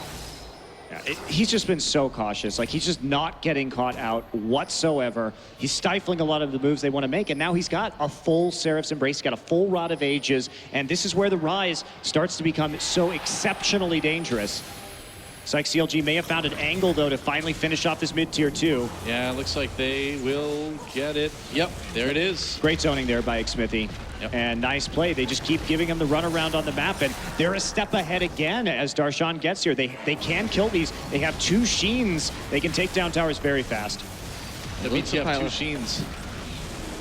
Yeah, he's just been so cautious. Like, he's just not getting caught out whatsoever. He's stifling a lot of the moves they want to make, and now he's got a full Seraph's Embrace, he's got a full Rod of Ages, and this is where the Rise starts to become so exceptionally dangerous. It's like CLG may have found an angle, though, to finally finish off this mid-tier 2. Yeah, looks like they will get it. Yep, there it is. Great zoning there by Xmithy. Yep. And nice play. They just keep giving him the runaround on the map, and they're a step ahead again as Darshan gets here. They can kill these. They have 2 Sheens. They can take down towers very fast. The BTF 2 Sheens.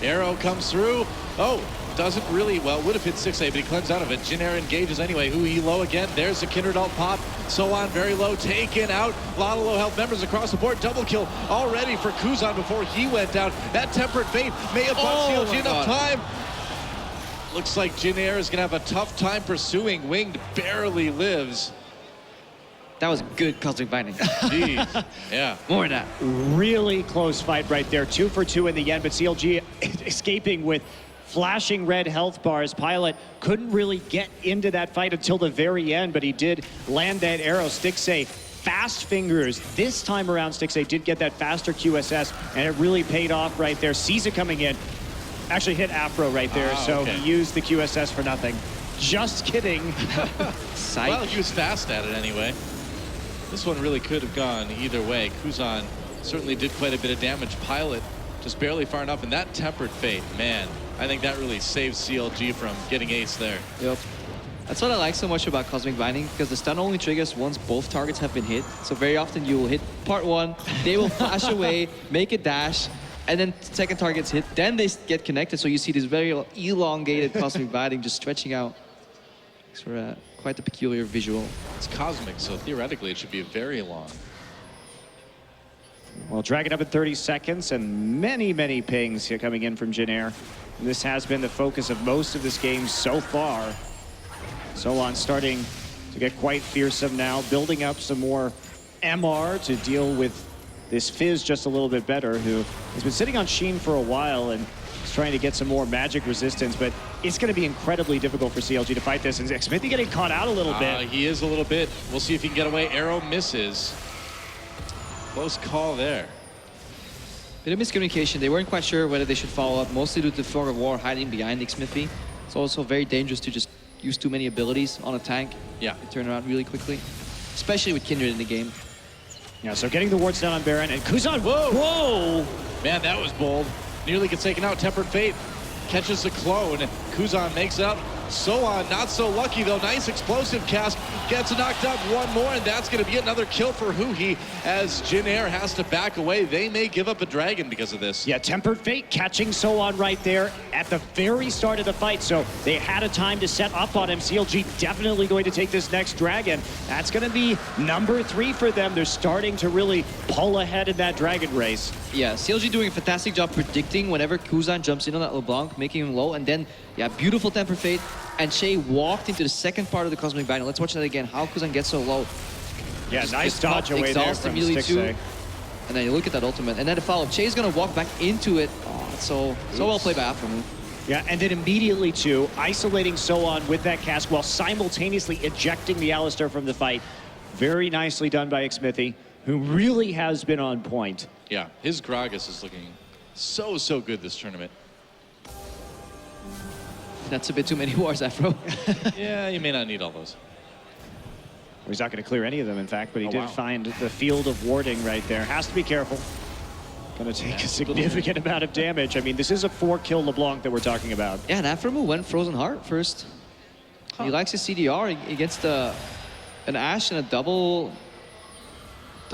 Arrow comes through. Oh, doesn't really, well, would have hit 6A, but he cleansed out of it. Jin Air engages anyway. He low again. There's a Kindred ult pop. So1 very low, taken out. A lot of low health members across the board. Double kill already for Kuzan before he went down. That Tempered Fate may have bought CLG enough time. Looks like Jin Air is going to have a tough time pursuing. Winged barely lives. That was good Cosmic Binding. Jeez. Yeah. More than that. Really close fight right there. 2 for 2 in the end, but CLG escaping with flashing red health bars. Pilot couldn't really get into that fight until the very end, but he did land that arrow. Stixxay, fast fingers. This time around, Stixxay did get that faster QSS, and it really paid off right there. Caesar coming in. Actually hit Afro right there, so he used the QSS for nothing. Just kidding. Well, he was fast at it anyway. This one really could have gone either way. Kuzan certainly did quite a bit of damage. Pilot just barely far enough, and that Tempered Fate, man, I think that really saves CLG from getting ace there. Yep. That's what I like so much about Cosmic Binding, because the stun only triggers once both targets have been hit. So very often you will hit part 1, they will flash away, make a dash, and then second target's hit, then they get connected. So you see this very elongated Cosmic Binding just stretching out. It's for quite a peculiar visual. It's cosmic, so theoretically it should be very long. Well, Dragon up in 30 seconds, and many pings here coming in from Jin Air. And this has been the focus of most of this game so far. So1 starting to get quite fearsome now, building up some more MR to deal with this Fizz just a little bit better, who has been sitting on Sheen for a while and is trying to get some more magic resistance, but it's going to be incredibly difficult for CLG to fight this. And Xmithy getting caught out a little bit. He is a little bit. We'll see if he can get away. Arrow misses. Close call there. Bit of miscommunication. They weren't quite sure whether they should follow up, mostly due to the Fog of War hiding behind Xmithy. It's also very dangerous to just use too many abilities on a tank. Yeah. They turn around really quickly, especially with Kindred in the game. Yeah, so getting the wards down on Baron, and Kuzan, whoa! Man, that was bold. Nearly gets taken out. Tempered Fate catches the clone. Kuzan makes it up. So1 not so lucky though. Nice explosive cast. Gets knocked up one more, and that's going to be another kill for Huhi as Jin Air has to back away. They may give up a dragon because of this. Yeah, Tempered Fate catching So1 right there at the very start of the fight, so they had a time to set up on him. CLG definitely going to take this next dragon. That's going to be number 3 for them. They're starting to really pull ahead in that dragon race. Yeah, CLG doing a fantastic job predicting whenever Kuzan jumps in on that LeBlanc, making him low, and then, yeah, beautiful Tempered Fate. And Shay walked into the second part of the Cosmic Binding. Let's watch that again. How Kuzan gets so low. Yeah, nice dodge away there from Stixxay. And then you look at that ultimate. And then the follow-up. Shay's going to walk back into it. Oh, it's so well played by Afro. Yeah, and then immediately, too, isolating So1 with that cast while simultaneously ejecting the Alistar from the fight. Very nicely done by Xmithy, who really has been on point. Yeah, his Gragas is looking so good this tournament. That's a bit too many wars, Afro. Yeah, you may not need all those. He's not going to clear any of them, in fact, but he Oh, did wow. find the field of warding right there. Has to be careful. Going to take a significant amount of damage. I mean, this is a 4-kill LeBlanc that we're talking about. Yeah, and Afro went Frozen Heart first. He likes his CDR against an Ashe and a double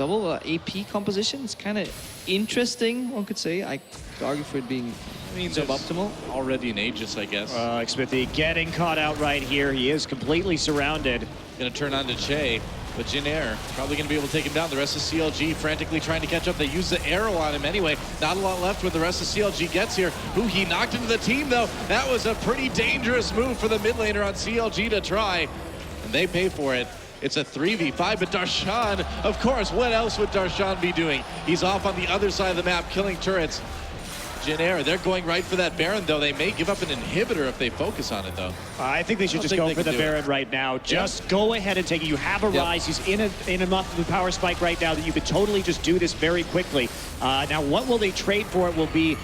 AP composition. It's kind of interesting, one could say. I could argue for it being suboptimal. Already an Aegis, I guess. Smithy getting caught out right here. He is completely surrounded. Gonna turn on to Che, but Jin Air probably gonna be able to take him down. The rest of CLG frantically trying to catch up. They use the arrow on him anyway. Not a lot left when the rest of CLG gets here. Ooh, he knocked into the team though. That was a pretty dangerous move for the mid laner on CLG to try, and they pay for it. It's a 3v5, but Darshan, of course, what else would Darshan be doing? He's off on the other side of the map, killing turrets. Jin Air, they're going right for that Baron, though. They may give up an inhibitor if they focus on it, though. I think they should just go for the Baron right now. Just go ahead and take it. You have a Rise. He's in enough of a power spike right now that you could totally just do this very quickly. Now, what will they trade for? It will be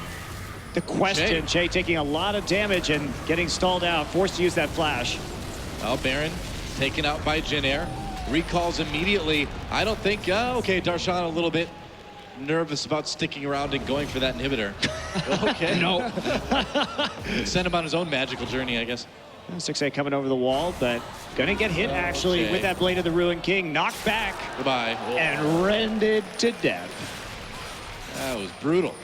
the question. Che taking a lot of damage and getting stalled out, forced to use that flash. Oh, Baron taken out by Jin Air. Recalls immediately. I don't think, okay, Darshan a little bit nervous about sticking around and going for that inhibitor. Okay. No. Send him on his own magical journey, I guess. 6A coming over the wall, but gonna get hit actually with that Blade of the Ruined King. Knocked back. Goodbye. And rended to death. That was brutal.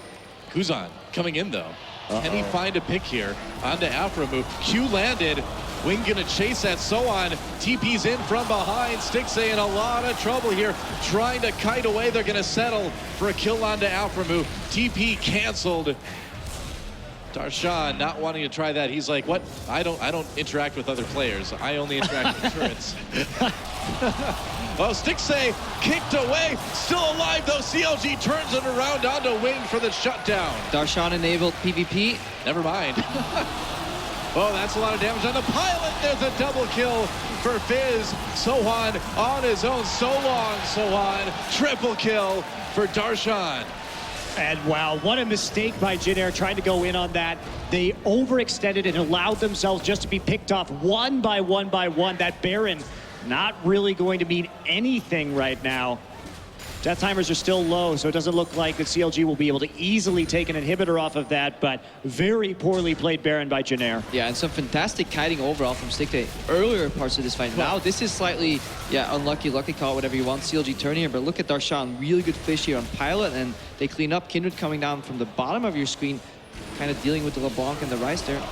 Kuzan coming in though. Can he find a pick here? Onto Afro move. Q landed. Wing gonna chase that Sohan. TP's in from behind. Stixay in a lot of trouble here. Trying to kite away. They're gonna settle for a kill onto Afro move. TP canceled. Darshan not wanting to try that. He's like, what? I don't interact with other players. I only interact with turrets. Oh, Stixay kicked away. Still alive though. CLG turns it around onto Wing for the shutdown. Darshan enabled PvP. Never mind. Oh, that's a lot of damage on the pilot. There's a double kill for Fizz. Sohan on his own. So long, Sohan. Triple kill for Darshan. And wow, what a mistake by Jin Air trying to go in on that. They overextended and allowed themselves just to be picked off one by one by one. That Baron not really going to mean anything right now. Death timers are still low, so it doesn't look like the CLG will be able to easily take an inhibitor off of that, but very poorly played Baron by Jin Air. Yeah, and some fantastic kiting overall from Stixay earlier parts of this fight. Now this is slightly, unlucky, lucky call, whatever you want, CLG turn here, but look at Darshan, really good fish here on Pilot, and they clean up. Kindred coming down from the bottom of your screen, kind of dealing with the LeBlanc and the Rise there.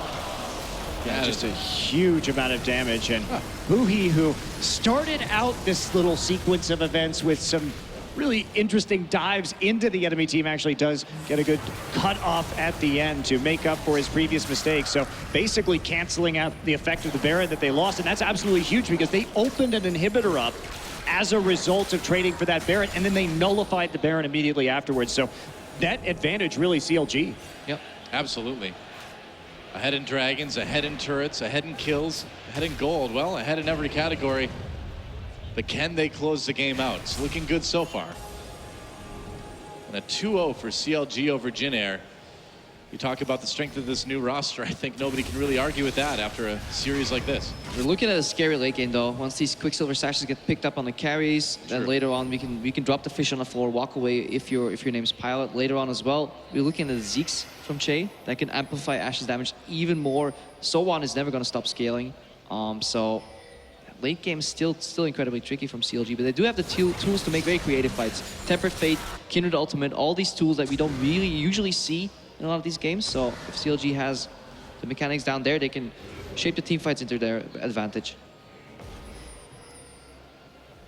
Yeah, just a huge amount of damage, and Huhi, who started out this little sequence of events with some really interesting dives into the enemy team, actually does get a good cut off at the end to make up for his previous mistakes. So basically canceling out the effect of the Baron that they lost, and that's absolutely huge because they opened an inhibitor up as a result of trading for that Baron, and then they nullified the Baron immediately afterwards. So that advantage really CLG. Yep, absolutely. Ahead in Dragons, ahead in turrets, ahead in kills, ahead in gold. Well, ahead in every category. But can they close the game out? It's looking good so far. And a 2-0 for CLG over Jin Air. You talk about the strength of this new roster. I think nobody can really argue with that after a series like this. We're looking at a scary late game though. Once these Quicksilver sashes get picked up on the carries, then later on we can drop the fish on the floor, walk away if your name's Pilot. Later on as well, we're looking at the Zeeks from Che that can amplify Ashe's damage even more. Sohan is never going to stop scaling. So late game still incredibly tricky from CLG, but they do have the tools to make very creative fights. Tempered Fate, Kindred Ultimate, all these tools that we don't really usually see in a lot of these games. So if CLG has the mechanics down there, they can shape the team fights into their advantage.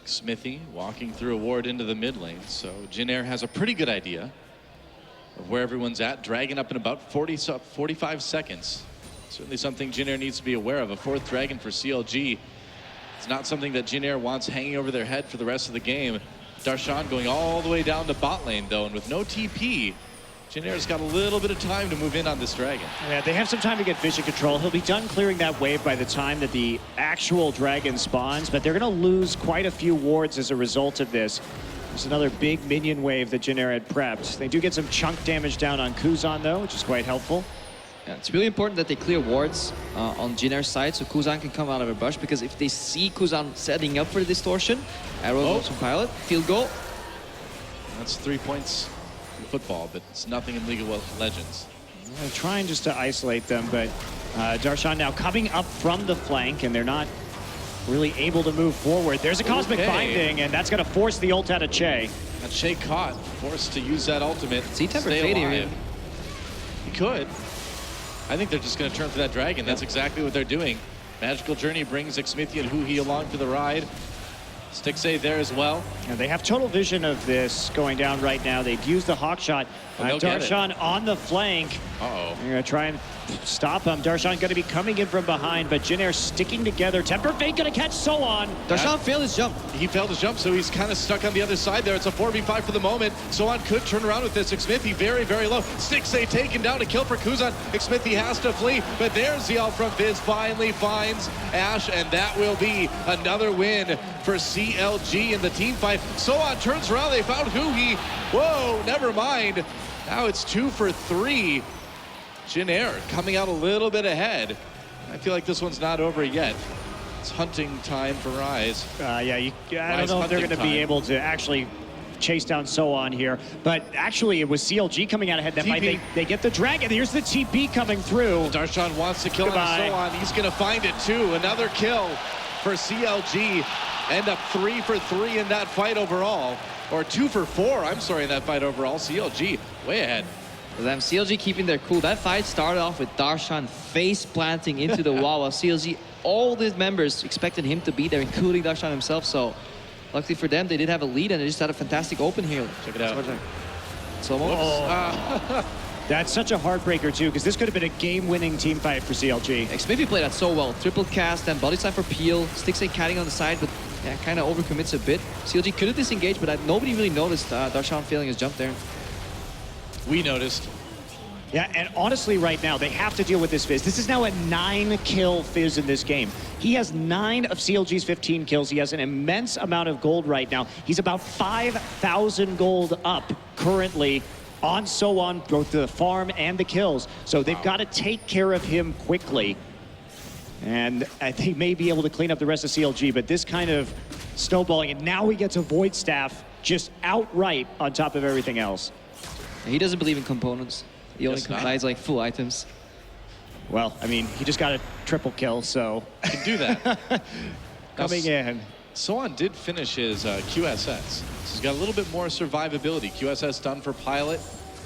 Smithy walking through a ward into the mid lane. So Jin Air has a pretty good idea of where everyone's at. Dragon up in about 45 seconds. Certainly something Jin Air needs to be aware of. A fourth Dragon for CLG. It's not something that Jin Air wants hanging over their head for the rest of the game. Darshan going all the way down to bot lane though, and with no TP, Jin Air's got a little bit of time to move in on this Dragon. Yeah, they have some time to get vision control. He'll be done clearing that wave by the time that the actual Dragon spawns, but they're going to lose quite a few wards as a result of this. There's another big minion wave that Jin Air had prepped. They do get some chunk damage down on Kuzan though, which is quite helpful. Yeah, it's really important that they clear wards on Jin Air's side so Kuzan can come out of a bush, because if they see Kuzan setting up for the distortion, arrow goes from Pilot, field goal. That's 3 points in football, but it's nothing in League of Legends. They're trying just to isolate them, but Darshan now coming up from the flank, and they're not really able to move forward. There's a Cosmic Binding, and that's going to force the ult out of Che. And Che caught, forced to use that ultimate. See, Temper stay Fade here. alive. He could. I think they're just going to turn for that dragon. That's exactly what they're doing. Magical Journey brings Xmithie and Huhi along for the ride. Stixay there as well. And they have total vision of this going down right now. They've used the hawk shot. Darshan on the flank. Uh-oh. They're going to try and stop him. Darshan going to be coming in from behind, but Jin Air sticking together. Temper Fate going to catch Soan. Darshan failed his jump. He failed his jump, so he's kind of stuck on the other side there. It's a 4v5 for the moment. Soan could turn around with this. Xmithie very, very low. Stixay taken down, a kill for Kuzan. Xmithie has to flee, but there's the ult from Fizz. Finally finds Ash, and that will be another win for CLG in the team fight. Soan turns around, they found Huhi. Whoa, never mind. Now it's 2 for 3. Jin Air coming out a little bit ahead. I feel like this one's not over yet. It's hunting time for Rise. I don't know if they're going to be able to actually chase down Soan here. But actually, it was CLG coming out ahead that fight. They get the dragon. Here's the TP coming through. Darshan wants to kill Soan. He's going to find it too. Another kill for CLG. End up 3 for 3 in that fight overall. Or 2 for 4, I'm sorry, in that fight overall. CLG way ahead. Them CLG keeping their cool. That fight started off with Darshan face planting into the wall, while CLG, all the members expected him to be there, including Darshan himself. So luckily for them, they did have a lead, and they just had a fantastic open here. Check it out. So That's such a heartbreaker too, because this could have been a game-winning team fight for CLG. Xmithie played that so well. Triple cast, then body slam for Peel. Stixay catting on the side, but yeah, kind of overcommits a bit. CLG could have disengaged, but nobody really noticed Darshan failing his jump there. We noticed. Yeah, and honestly, right now, they have to deal with this Fizz. This is now a 9-kill Fizz in this game. He has 9 of CLG's 15 kills. He has an immense amount of gold right now. He's about 5,000 gold up currently on Soan, both the farm and the kills. So they've got to take care of him quickly. And I think may be able to clean up the rest of CLG, but this kind of snowballing, and now he gets a Void Staff just outright on top of everything else. He doesn't believe in components. He only buys like full items. Well, I mean, he just got a triple kill, so... He can do that. Coming in. Soan did finish his QSS. So he's got a little bit more survivability. QSS done for Pilot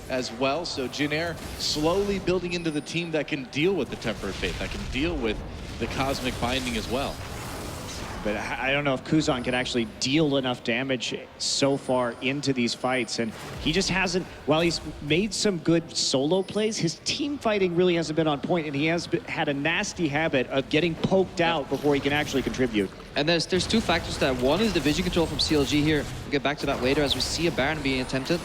as well. So Jin Air slowly building into the team that can deal with the Temper Fate, that can deal with the Cosmic Binding as well. But I don't know if Kuzan can actually deal enough damage so far into these fights. And he just hasn't, while he's made some good solo plays, his team fighting really hasn't been on point, and he has had a nasty habit of getting poked out before he can actually contribute. And there's 2 factors to that. One is the vision control from CLG here. We'll get back to that later as we see a Baron being attempted.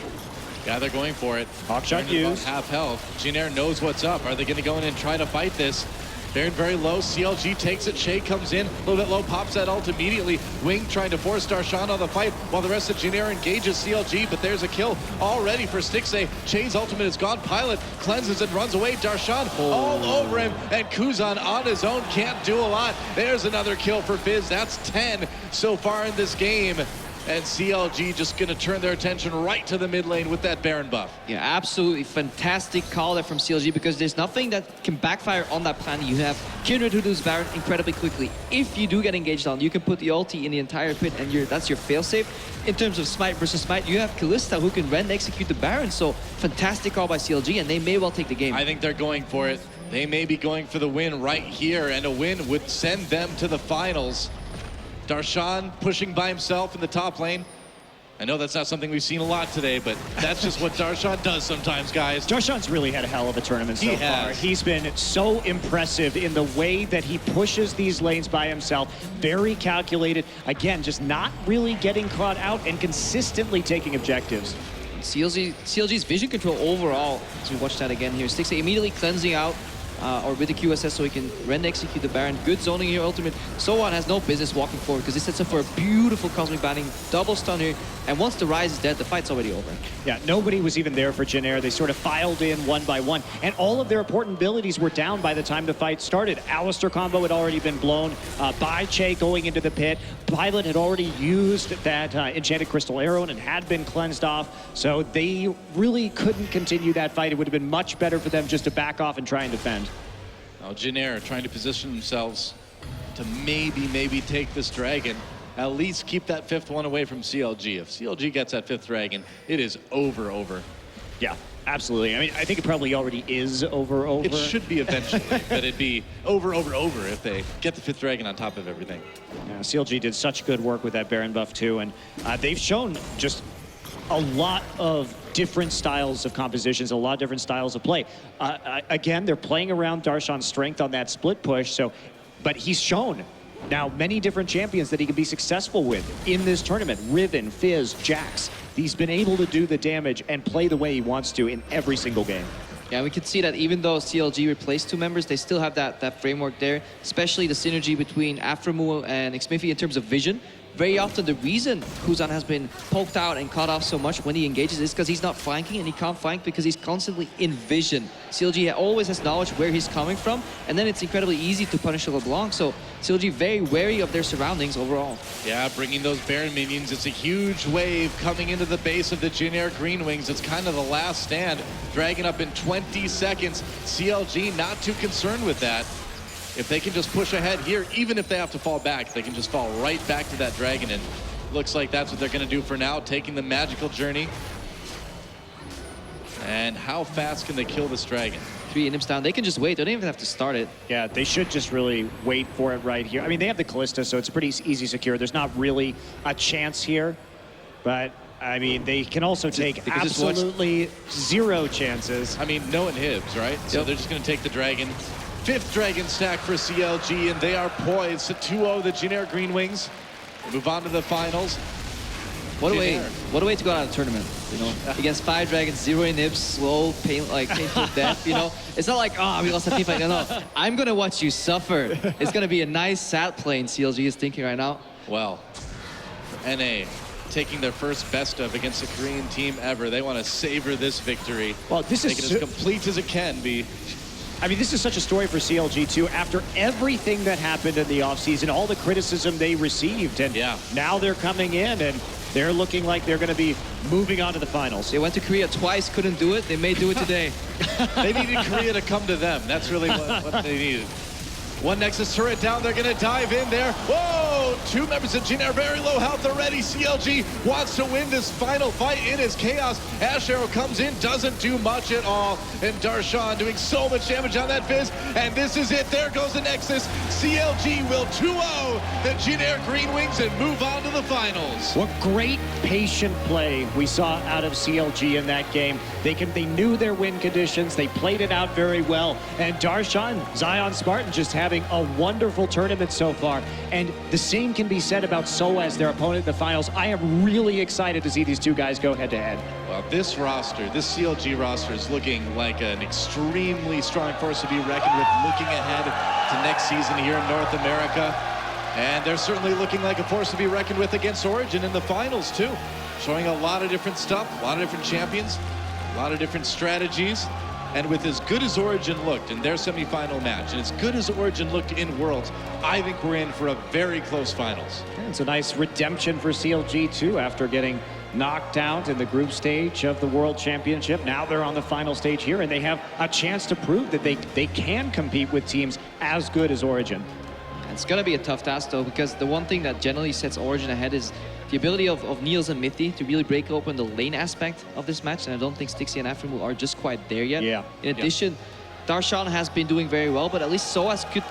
Yeah, they're going for it. Hawkshot used. Half health. Jin Air knows what's up. Are they going to go in and try to fight this? Baron very low. CLG takes it. Shay comes in. A little bit low. Pops that ult immediately. Wing trying to force Darshan on the fight while the rest of Jin Air engages CLG. But there's a kill already for Stixay. Shay's ultimate is gone. Pilot cleanses and runs away. Darshan all over him. And Kuzan on his own can't do a lot. There's another kill for Fizz. That's 10 so far in this game. And CLG just going to turn their attention right to the mid lane with that Baron buff. Yeah, absolutely fantastic call there from CLG, because there's nothing that can backfire on that plan. You have Kindred who does Baron incredibly quickly. If you do get engaged on, you can put the ulti in the entire pit, and that's your failsafe. In terms of Smite versus Smite, you have Kalista who can then execute the Baron. So fantastic call by CLG, and they may well take the game. I think they're going for it. They may be going for the win right here, and a win would send them to the finals. Darshan pushing by himself in the top lane. I know that's not something we've seen a lot today, but that's just what Darshan does sometimes, guys. Darshan's really had a hell of a tournament so far. He's been so impressive in the way that he pushes these lanes by himself. Very calculated. Again, just not really getting caught out and consistently taking objectives. CLG's vision control overall, as we watch that again here, Stixay immediately cleansing out or with the QSS so he can rend execute the Baron. Good zoning here, ultimate. Soan has no business walking forward because this sets up for a beautiful Cosmic Banning, double stun here, and once the Rise is dead, the fight's already over. Yeah, nobody was even there for Jin Air. They sort of filed in one by one, and all of their important abilities were down by the time the fight started. Alistair combo had already been blown by Che going into the pit. Pilot had already used that Enchanted Crystal Arrow and had been cleansed off, so they really couldn't continue that fight. It would have been much better for them just to back off and try and defend. Now Jin Air trying to position themselves to maybe take this dragon, at least keep that 5th one away from CLG. If CLG gets that 5th dragon, it is over. Yeah, absolutely. I mean, I think it probably already is over. It should be eventually, but it'd be over if they get the 5th dragon on top of everything. Yeah, CLG did such good work with that Baron buff too, and they've shown just a lot of different styles of compositions, a lot of different styles of play. Again, they're playing around Darshan's strength on that split push, but he's shown now many different champions that he can be successful with in this tournament. Riven, Fizz, Jax. He's been able to do the damage and play the way he wants to in every single game. Yeah, we can see that even though CLG replaced 2 members, they still have that framework there, especially the synergy between Aframu and Xmiffy in terms of vision. Very often the reason Kuzan has been poked out and cut off so much when he engages is because he's not flanking, and he can't flank because he's constantly in vision. CLG always has knowledge where he's coming from, and then it's incredibly easy to punish LeBlanc, so CLG very wary of their surroundings overall. Yeah, bringing those Baron minions. It's a huge wave coming into the base of the Jin Air Green Wings. It's kind of the last stand. Dragon up in 20 seconds. CLG not too concerned with that. If they can just push ahead here, even if they have to fall back, they can just fall right back to that dragon, and looks like that's what they're going to do for now, taking the magical journey. And how fast can they kill this dragon? 3 imps down. They can just wait. They don't even have to start it. Yeah, they should just really wait for it right here. I mean, they have the Callista, so it's a pretty easy secure. There's not really a chance here, but I mean, they can also take absolutely 0 chances. I mean, no inhibs, right? So Yep. they're just going to take the dragon. 5th dragon stack for CLG, and they are poised to 2-0 the Jin Air Green Wings. Move on to the finals. What a way to go out of the tournament, you know? Against 5 dragons, 0 inhibs, slow, painful death, you know? It's not like, we lost a team fight. No, I'm gonna watch you suffer. It's gonna be a nice sat plane, CLG is thinking right now. Well, NA taking their first best of against a Korean team ever. They want to savor this victory. Well, this make it as complete as it can be. I mean, this is such a story for CLG too. After everything that happened in the offseason, all the criticism they received, and now they're coming in and they're looking like they're going to be moving on to the finals. They went to Korea twice, couldn't do it. They may do it today. They needed Korea to come to them. That's really what they needed. One Nexus turret down. They're going to dive in there. Whoa! 2 members of Jin Air very low health already. CLG wants to win this final fight. It is chaos. Ash Arrow comes in, doesn't do much at all. And Darshan doing so much damage on that Fizz. And this is it. There goes the Nexus. CLG will 2-0 the Jin Air Green Wings and move on to the finals. What great patient play we saw out of CLG in that game. They knew their win conditions. They played it out very well. And Darshan, Zion Spartan just having a wonderful tournament so far. And the same can be said about Soaz, their opponent in the finals. I am really excited to see these 2 guys go head-to-head. Well, this roster, this CLG roster is looking like an extremely strong force to be reckoned with, looking ahead to next season here in North America. And they're certainly looking like a force to be reckoned with against Origin in the finals, too. Showing a lot of different stuff, a lot of different champions, a lot of different strategies. And with as good as Origin looked in their semifinal match, and as good as Origin looked in Worlds, I think we're in for a very close finals. And it's a nice redemption for CLG, too, after getting knocked out in the group stage of the World Championship. Now they're on the final stage here, and they have a chance to prove that they can compete with teams as good as Origin. It's gonna be a tough task though, because the one thing that generally sets Origin ahead is the ability of Niels and Mithy to really break open the lane aspect of this match, and I don't think Stixie and Aframu are just quite there yet. Yeah. In addition, Darshan has been doing very well, but at least Soaz could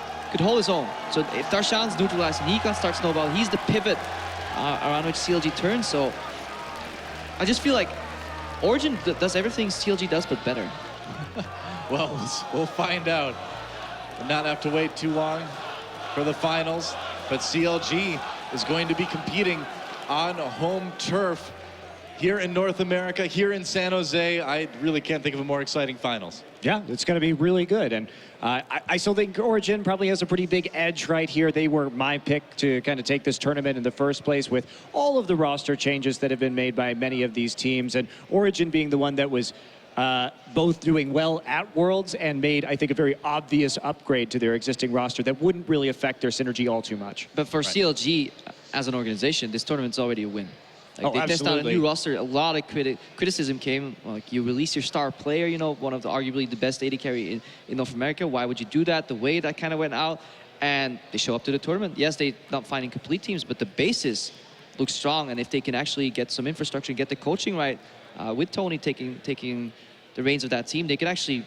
hold his own. So if Darshan's neutralized and he can start snowball, he's the pivot around which CLG turns. So I just feel like Origin does everything CLG does, but better. Well, we'll find out. We'll not have to wait too long for the finals, but CLG is going to be competing on home turf here in North America, here in San Jose. I really can't think of a more exciting finals. Yeah, it's going to be really good. And I still think Origin probably has a pretty big edge right here. They were my pick to kind of take this tournament in the first place with all of the roster changes that have been made by many of these teams. And Origin being the one that was both doing well at Worlds and made, I think, a very obvious upgrade to their existing roster that wouldn't really affect their synergy all too much. But for CLG, as an organization, this tournament's already a win. Like, they test out a absolutely. new roster. A lot of criticism came. Like, you release your star player, you know, one of the arguably the best AD carry in North America. Why would you do that? The way that kind of went out, and they show up to the tournament. Yes, they're not finding complete teams, but the basis looks strong. And if they can actually get some infrastructure and get the coaching right, with Tony taking the reins of that team, they could actually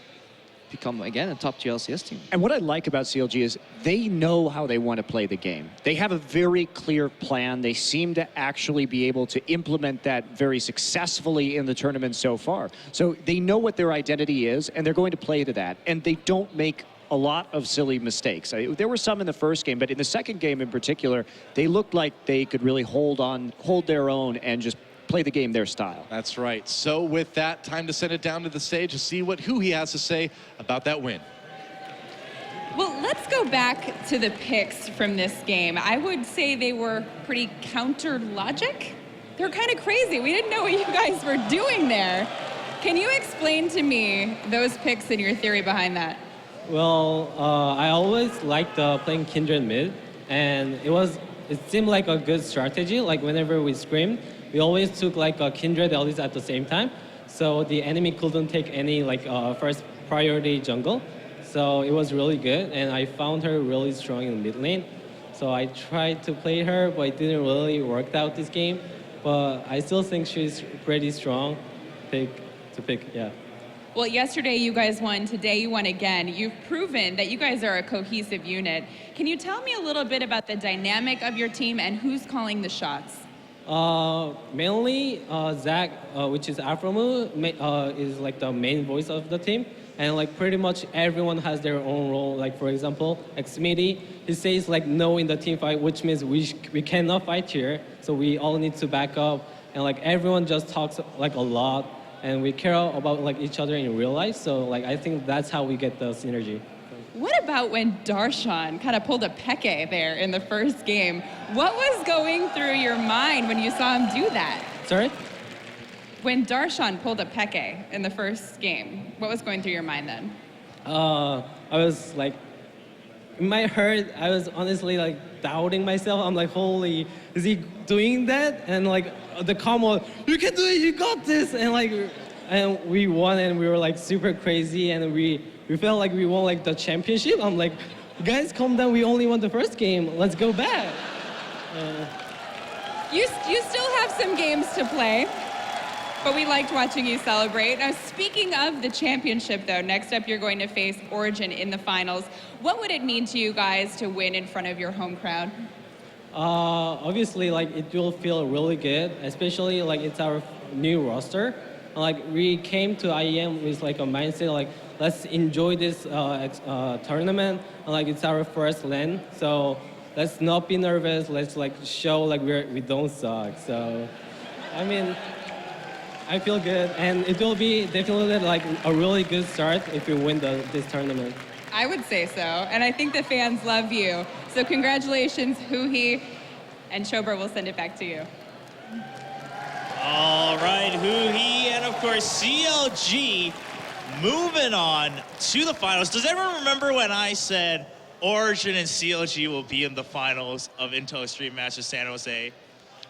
become, again, a top-tier LCS team. And what I like about CLG is they know how they want to play the game. They have a very clear plan. They seem to actually be able to implement that very successfully in the tournament so far. So they know what their identity is, and they're going to play to that. And they don't make a lot of silly mistakes. There were some in the first game, but in the second game in particular, they looked like they could really hold their own and just play the game their style. That's right. So with that, time to send it down to the stage to see what he has to say about that win. Well, let's go back to the picks from this game. I would say they were pretty counter logic. They're kind of crazy. We didn't know what you guys were doing there. Can you explain to me those picks and your theory behind that? Well, I always liked playing Kindred mid, and it seemed like a good strategy. Like whenever we screamed, we always took like a Kindred at least at the same time, so the enemy couldn't take any like first priority jungle. So it was really good, and I found her really strong in mid lane. So I tried to play her, but it didn't really work out this game. But I still think she's pretty strong pick, yeah. Well, yesterday you guys won, today you won again. You've proven that you guys are a cohesive unit. Can you tell me a little bit about the dynamic of your team and who's calling the shots? Mainly JAG, which is Afromu, is like the main voice of the team. And like pretty much everyone has their own role. Like for example, Xmidi, he says like no in the team fight, which means we cannot fight here. So we all need to back up. And like everyone just talks like a lot. And we care about like each other in real life. So like I think that's how we get the synergy. What about when Darshan kind of pulled a Peke there in the first game? What was going through your mind when you saw him do that? Sorry? When Darshan pulled a Peke in the first game, what was going through your mind then? I was like, in my heart, I was honestly like doubting myself. I'm like, holy, is he doing that? And like the combo, you can do it, you got this. And we won, and we were like super crazy, and we felt like we won like the championship. I'm like, guys, calm down, we only won the first game. Let's go back. You still have some games to play, but we liked watching you celebrate. Now, speaking of the championship, though, next up you're going to face Origin in the finals. What would it mean to you guys to win in front of your home crowd? Obviously, like it will feel really good, especially like it's our new roster. Like we came to IEM with like a mindset like let's enjoy this tournament. And, like it's our first LAN, so let's not be nervous. Let's like show like we don't suck. So, I mean, I feel good, and it will be definitely like a really good start if we win this tournament. I would say so, and I think the fans love you. So congratulations, Huhi, and Chobra will send it back to you. All right, Huhi, and of course CLG moving on to the finals. Does everyone remember when I said Origin and CLG will be in the finals of Intel Extreme Masters San Jose?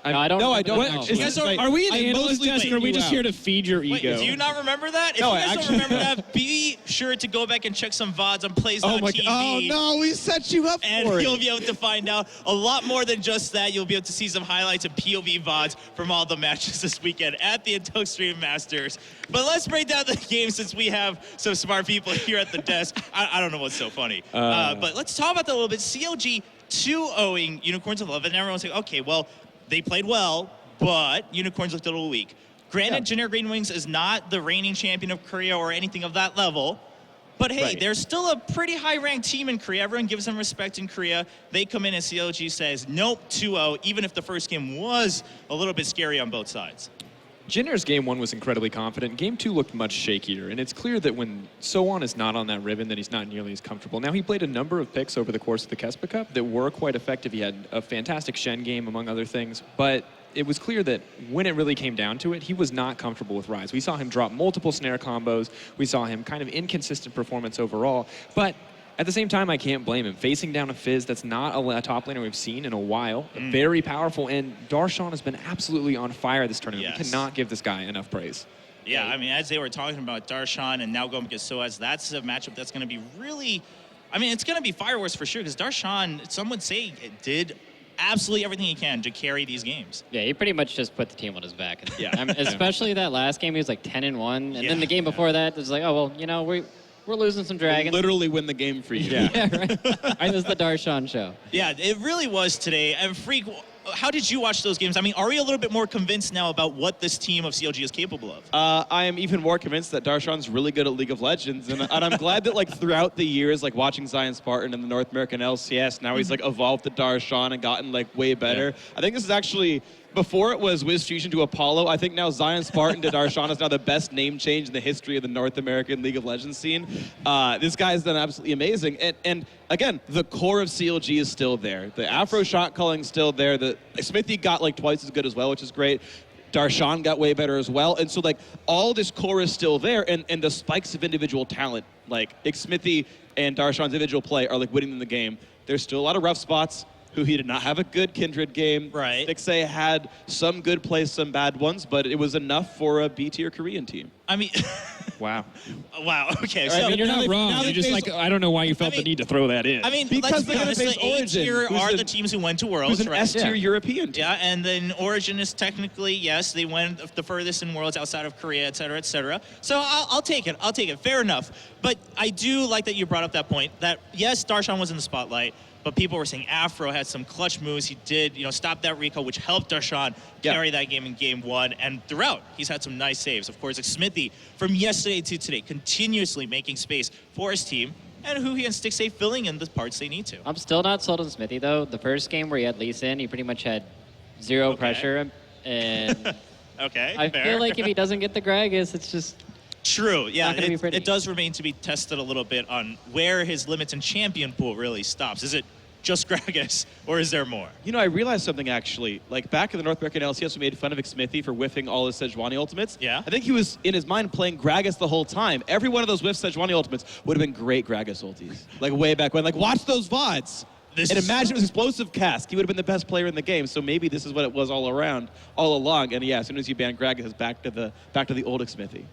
No, I don't. No, I don't know. know. Is this, are we an analyst desk, or are we just here to feed your Wait, ego? do you not remember that? If No, you guys actually- don't remember that, be sure to go back and check some VODs on Plays.tv. Oh my god! Oh no, we set you up And for it. you'll be able to find out a lot more than just that. You'll be able to see some highlights and POV VODs from all the matches this weekend at the Intel Extreme Masters. But let's break down the game since we have some smart people here at the desk. I don't know what's so funny. But let's talk about that a little bit. CLG 2-0ing Unicorns of Love, and everyone's like, okay, well, they played well, but Unicorns looked a little weak. Granted, Jin Air Green Wings is not the reigning champion of Korea or anything of that level, but hey, Right. they're still a pretty high-ranked team in Korea. Everyone gives them respect in Korea. They come in and CLG says, nope, 2-0, even if the first game was a little bit scary on both sides. Jin Air's game 1 was incredibly confident. Game 2 looked much shakier, and it's clear that when So-Won is not on that ribbon, that he's not nearly as comfortable. Now, he played a number of picks over the course of the Kespa Cup that were quite effective. He had a fantastic Shen game, among other things, but it was clear that when it really came down to it, he was not comfortable with Rise. We saw him drop multiple snare combos. We saw him kind of inconsistent performance overall, but at the same time, I can't blame him. Facing down a Fizz that's not a top laner we've seen in a while, very powerful, and Darshan has been absolutely on fire this tournament. We cannot give this guy enough praise. Yeah, I mean, as they were talking about Darshan and now going against Soaz, that's a matchup that's going to be really, I mean, it's going to be fireworks for sure, because Darshan, some would say, did absolutely everything he can to carry these games. Yeah, he pretty much just put the team on his back. Yeah. Especially that last game, he was like 10-1, and then the game before that, it was like, oh, well, you know, we're losing some dragons. We'll literally win the game for you. Yeah, right. It was the Darshan show. Yeah, it really was today. And Freak, how did you watch those games? I mean, are we a little bit more convinced now about what this team of CLG is capable of? I am even more convinced that Darshan's really good at League of Legends, and I'm glad that like throughout the years, like watching Zion Spartan in the North American LCS, now he's like evolved to Darshan and gotten like way better. I think this is actually, before it was Wiz Fusion to Apollo, I think now Zion Spartan to Darshan is now the best name change in the history of the North American League of Legends scene. This guy has done absolutely amazing. And again, the core of CLG is still there. The Afro shot calling is still there. The Smithy got like twice as good as well, which is great. Darshan got way better as well. And so like all this core is still there, and the spikes of individual talent, like Smithy and Darshan's individual play are like winning them the game. There's still a lot of rough spots. He did not have a good Kindred game. Right. Stixxay had some good plays, some bad ones, but it was enough for a B-tier Korean team. I mean, wow. Wow, okay. So, I mean, you're not wrong. You're just like, I don't know why you felt the need to throw that in. I mean, because let's be they're honest, gonna the face Origin, A-tier are the teams who went to Worlds, who's an right? S-tier European team. Yeah, and then Origin is technically, yes, they went the furthest in Worlds outside of Korea, et cetera, et cetera. So I'll take it. I'll take it. Fair enough. But I do like that you brought up that point that, yes, Darshan was in the spotlight, but people were saying Afro had some clutch moves. He did, stop that recall, which helped Darshan carry that game in game 1. And throughout, he's had some nice saves. Of course, Smithy, from yesterday to today, continuously making space for his team, and who he and Stixxay filling in the parts they need to. I'm still not sold on Smithy, though. The first game where he had Lee Sin, he pretty much had zero pressure. And I feel like if he doesn't get the Gragas, it's just... True, yeah, it does remain to be tested a little bit on where his limits and champion pool really stops. Is it just Gragas, or is there more? I realized something actually. Like back in the North American LCS, we made fun of Smithy for whiffing all his Sejuani ultimates. Yeah. I think he was, in his mind, playing Gragas the whole time. Every one of those whiffs Sejuani ultimates would have been great Gragas ultis. Like way back when. Like watch those VODs. And imagine it was explosive cast. He would have been the best player in the game. So maybe this is what it was all along. And yeah, as soon as you ban Gragas, it's back to the old Smithy.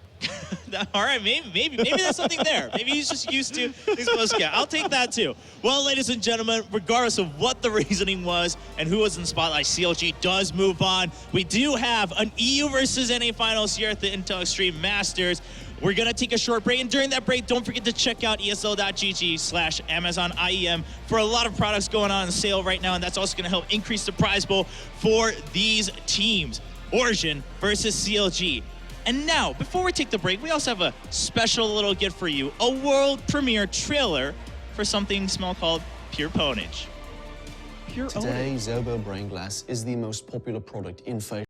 All right, maybe there's something there. Maybe he's just used to explosive cast. I'll take that too. Well, ladies and gentlemen, regardless of what the reasoning was and who was in the spotlight, CLG does move on. We do have an EU versus NA finals here at the Intel Extreme Masters. We're going to take a short break, and during that break, don't forget to check out esl.gg/Amazon IEM for a lot of products going on sale right now, and that's also going to help increase the prize pool for these teams. Origin versus CLG. And now, before we take the break, we also have a special little gift for you, a world premiere trailer for something small called Pure Ponage. Today, Zobo Brain Glass is the most popular product in facial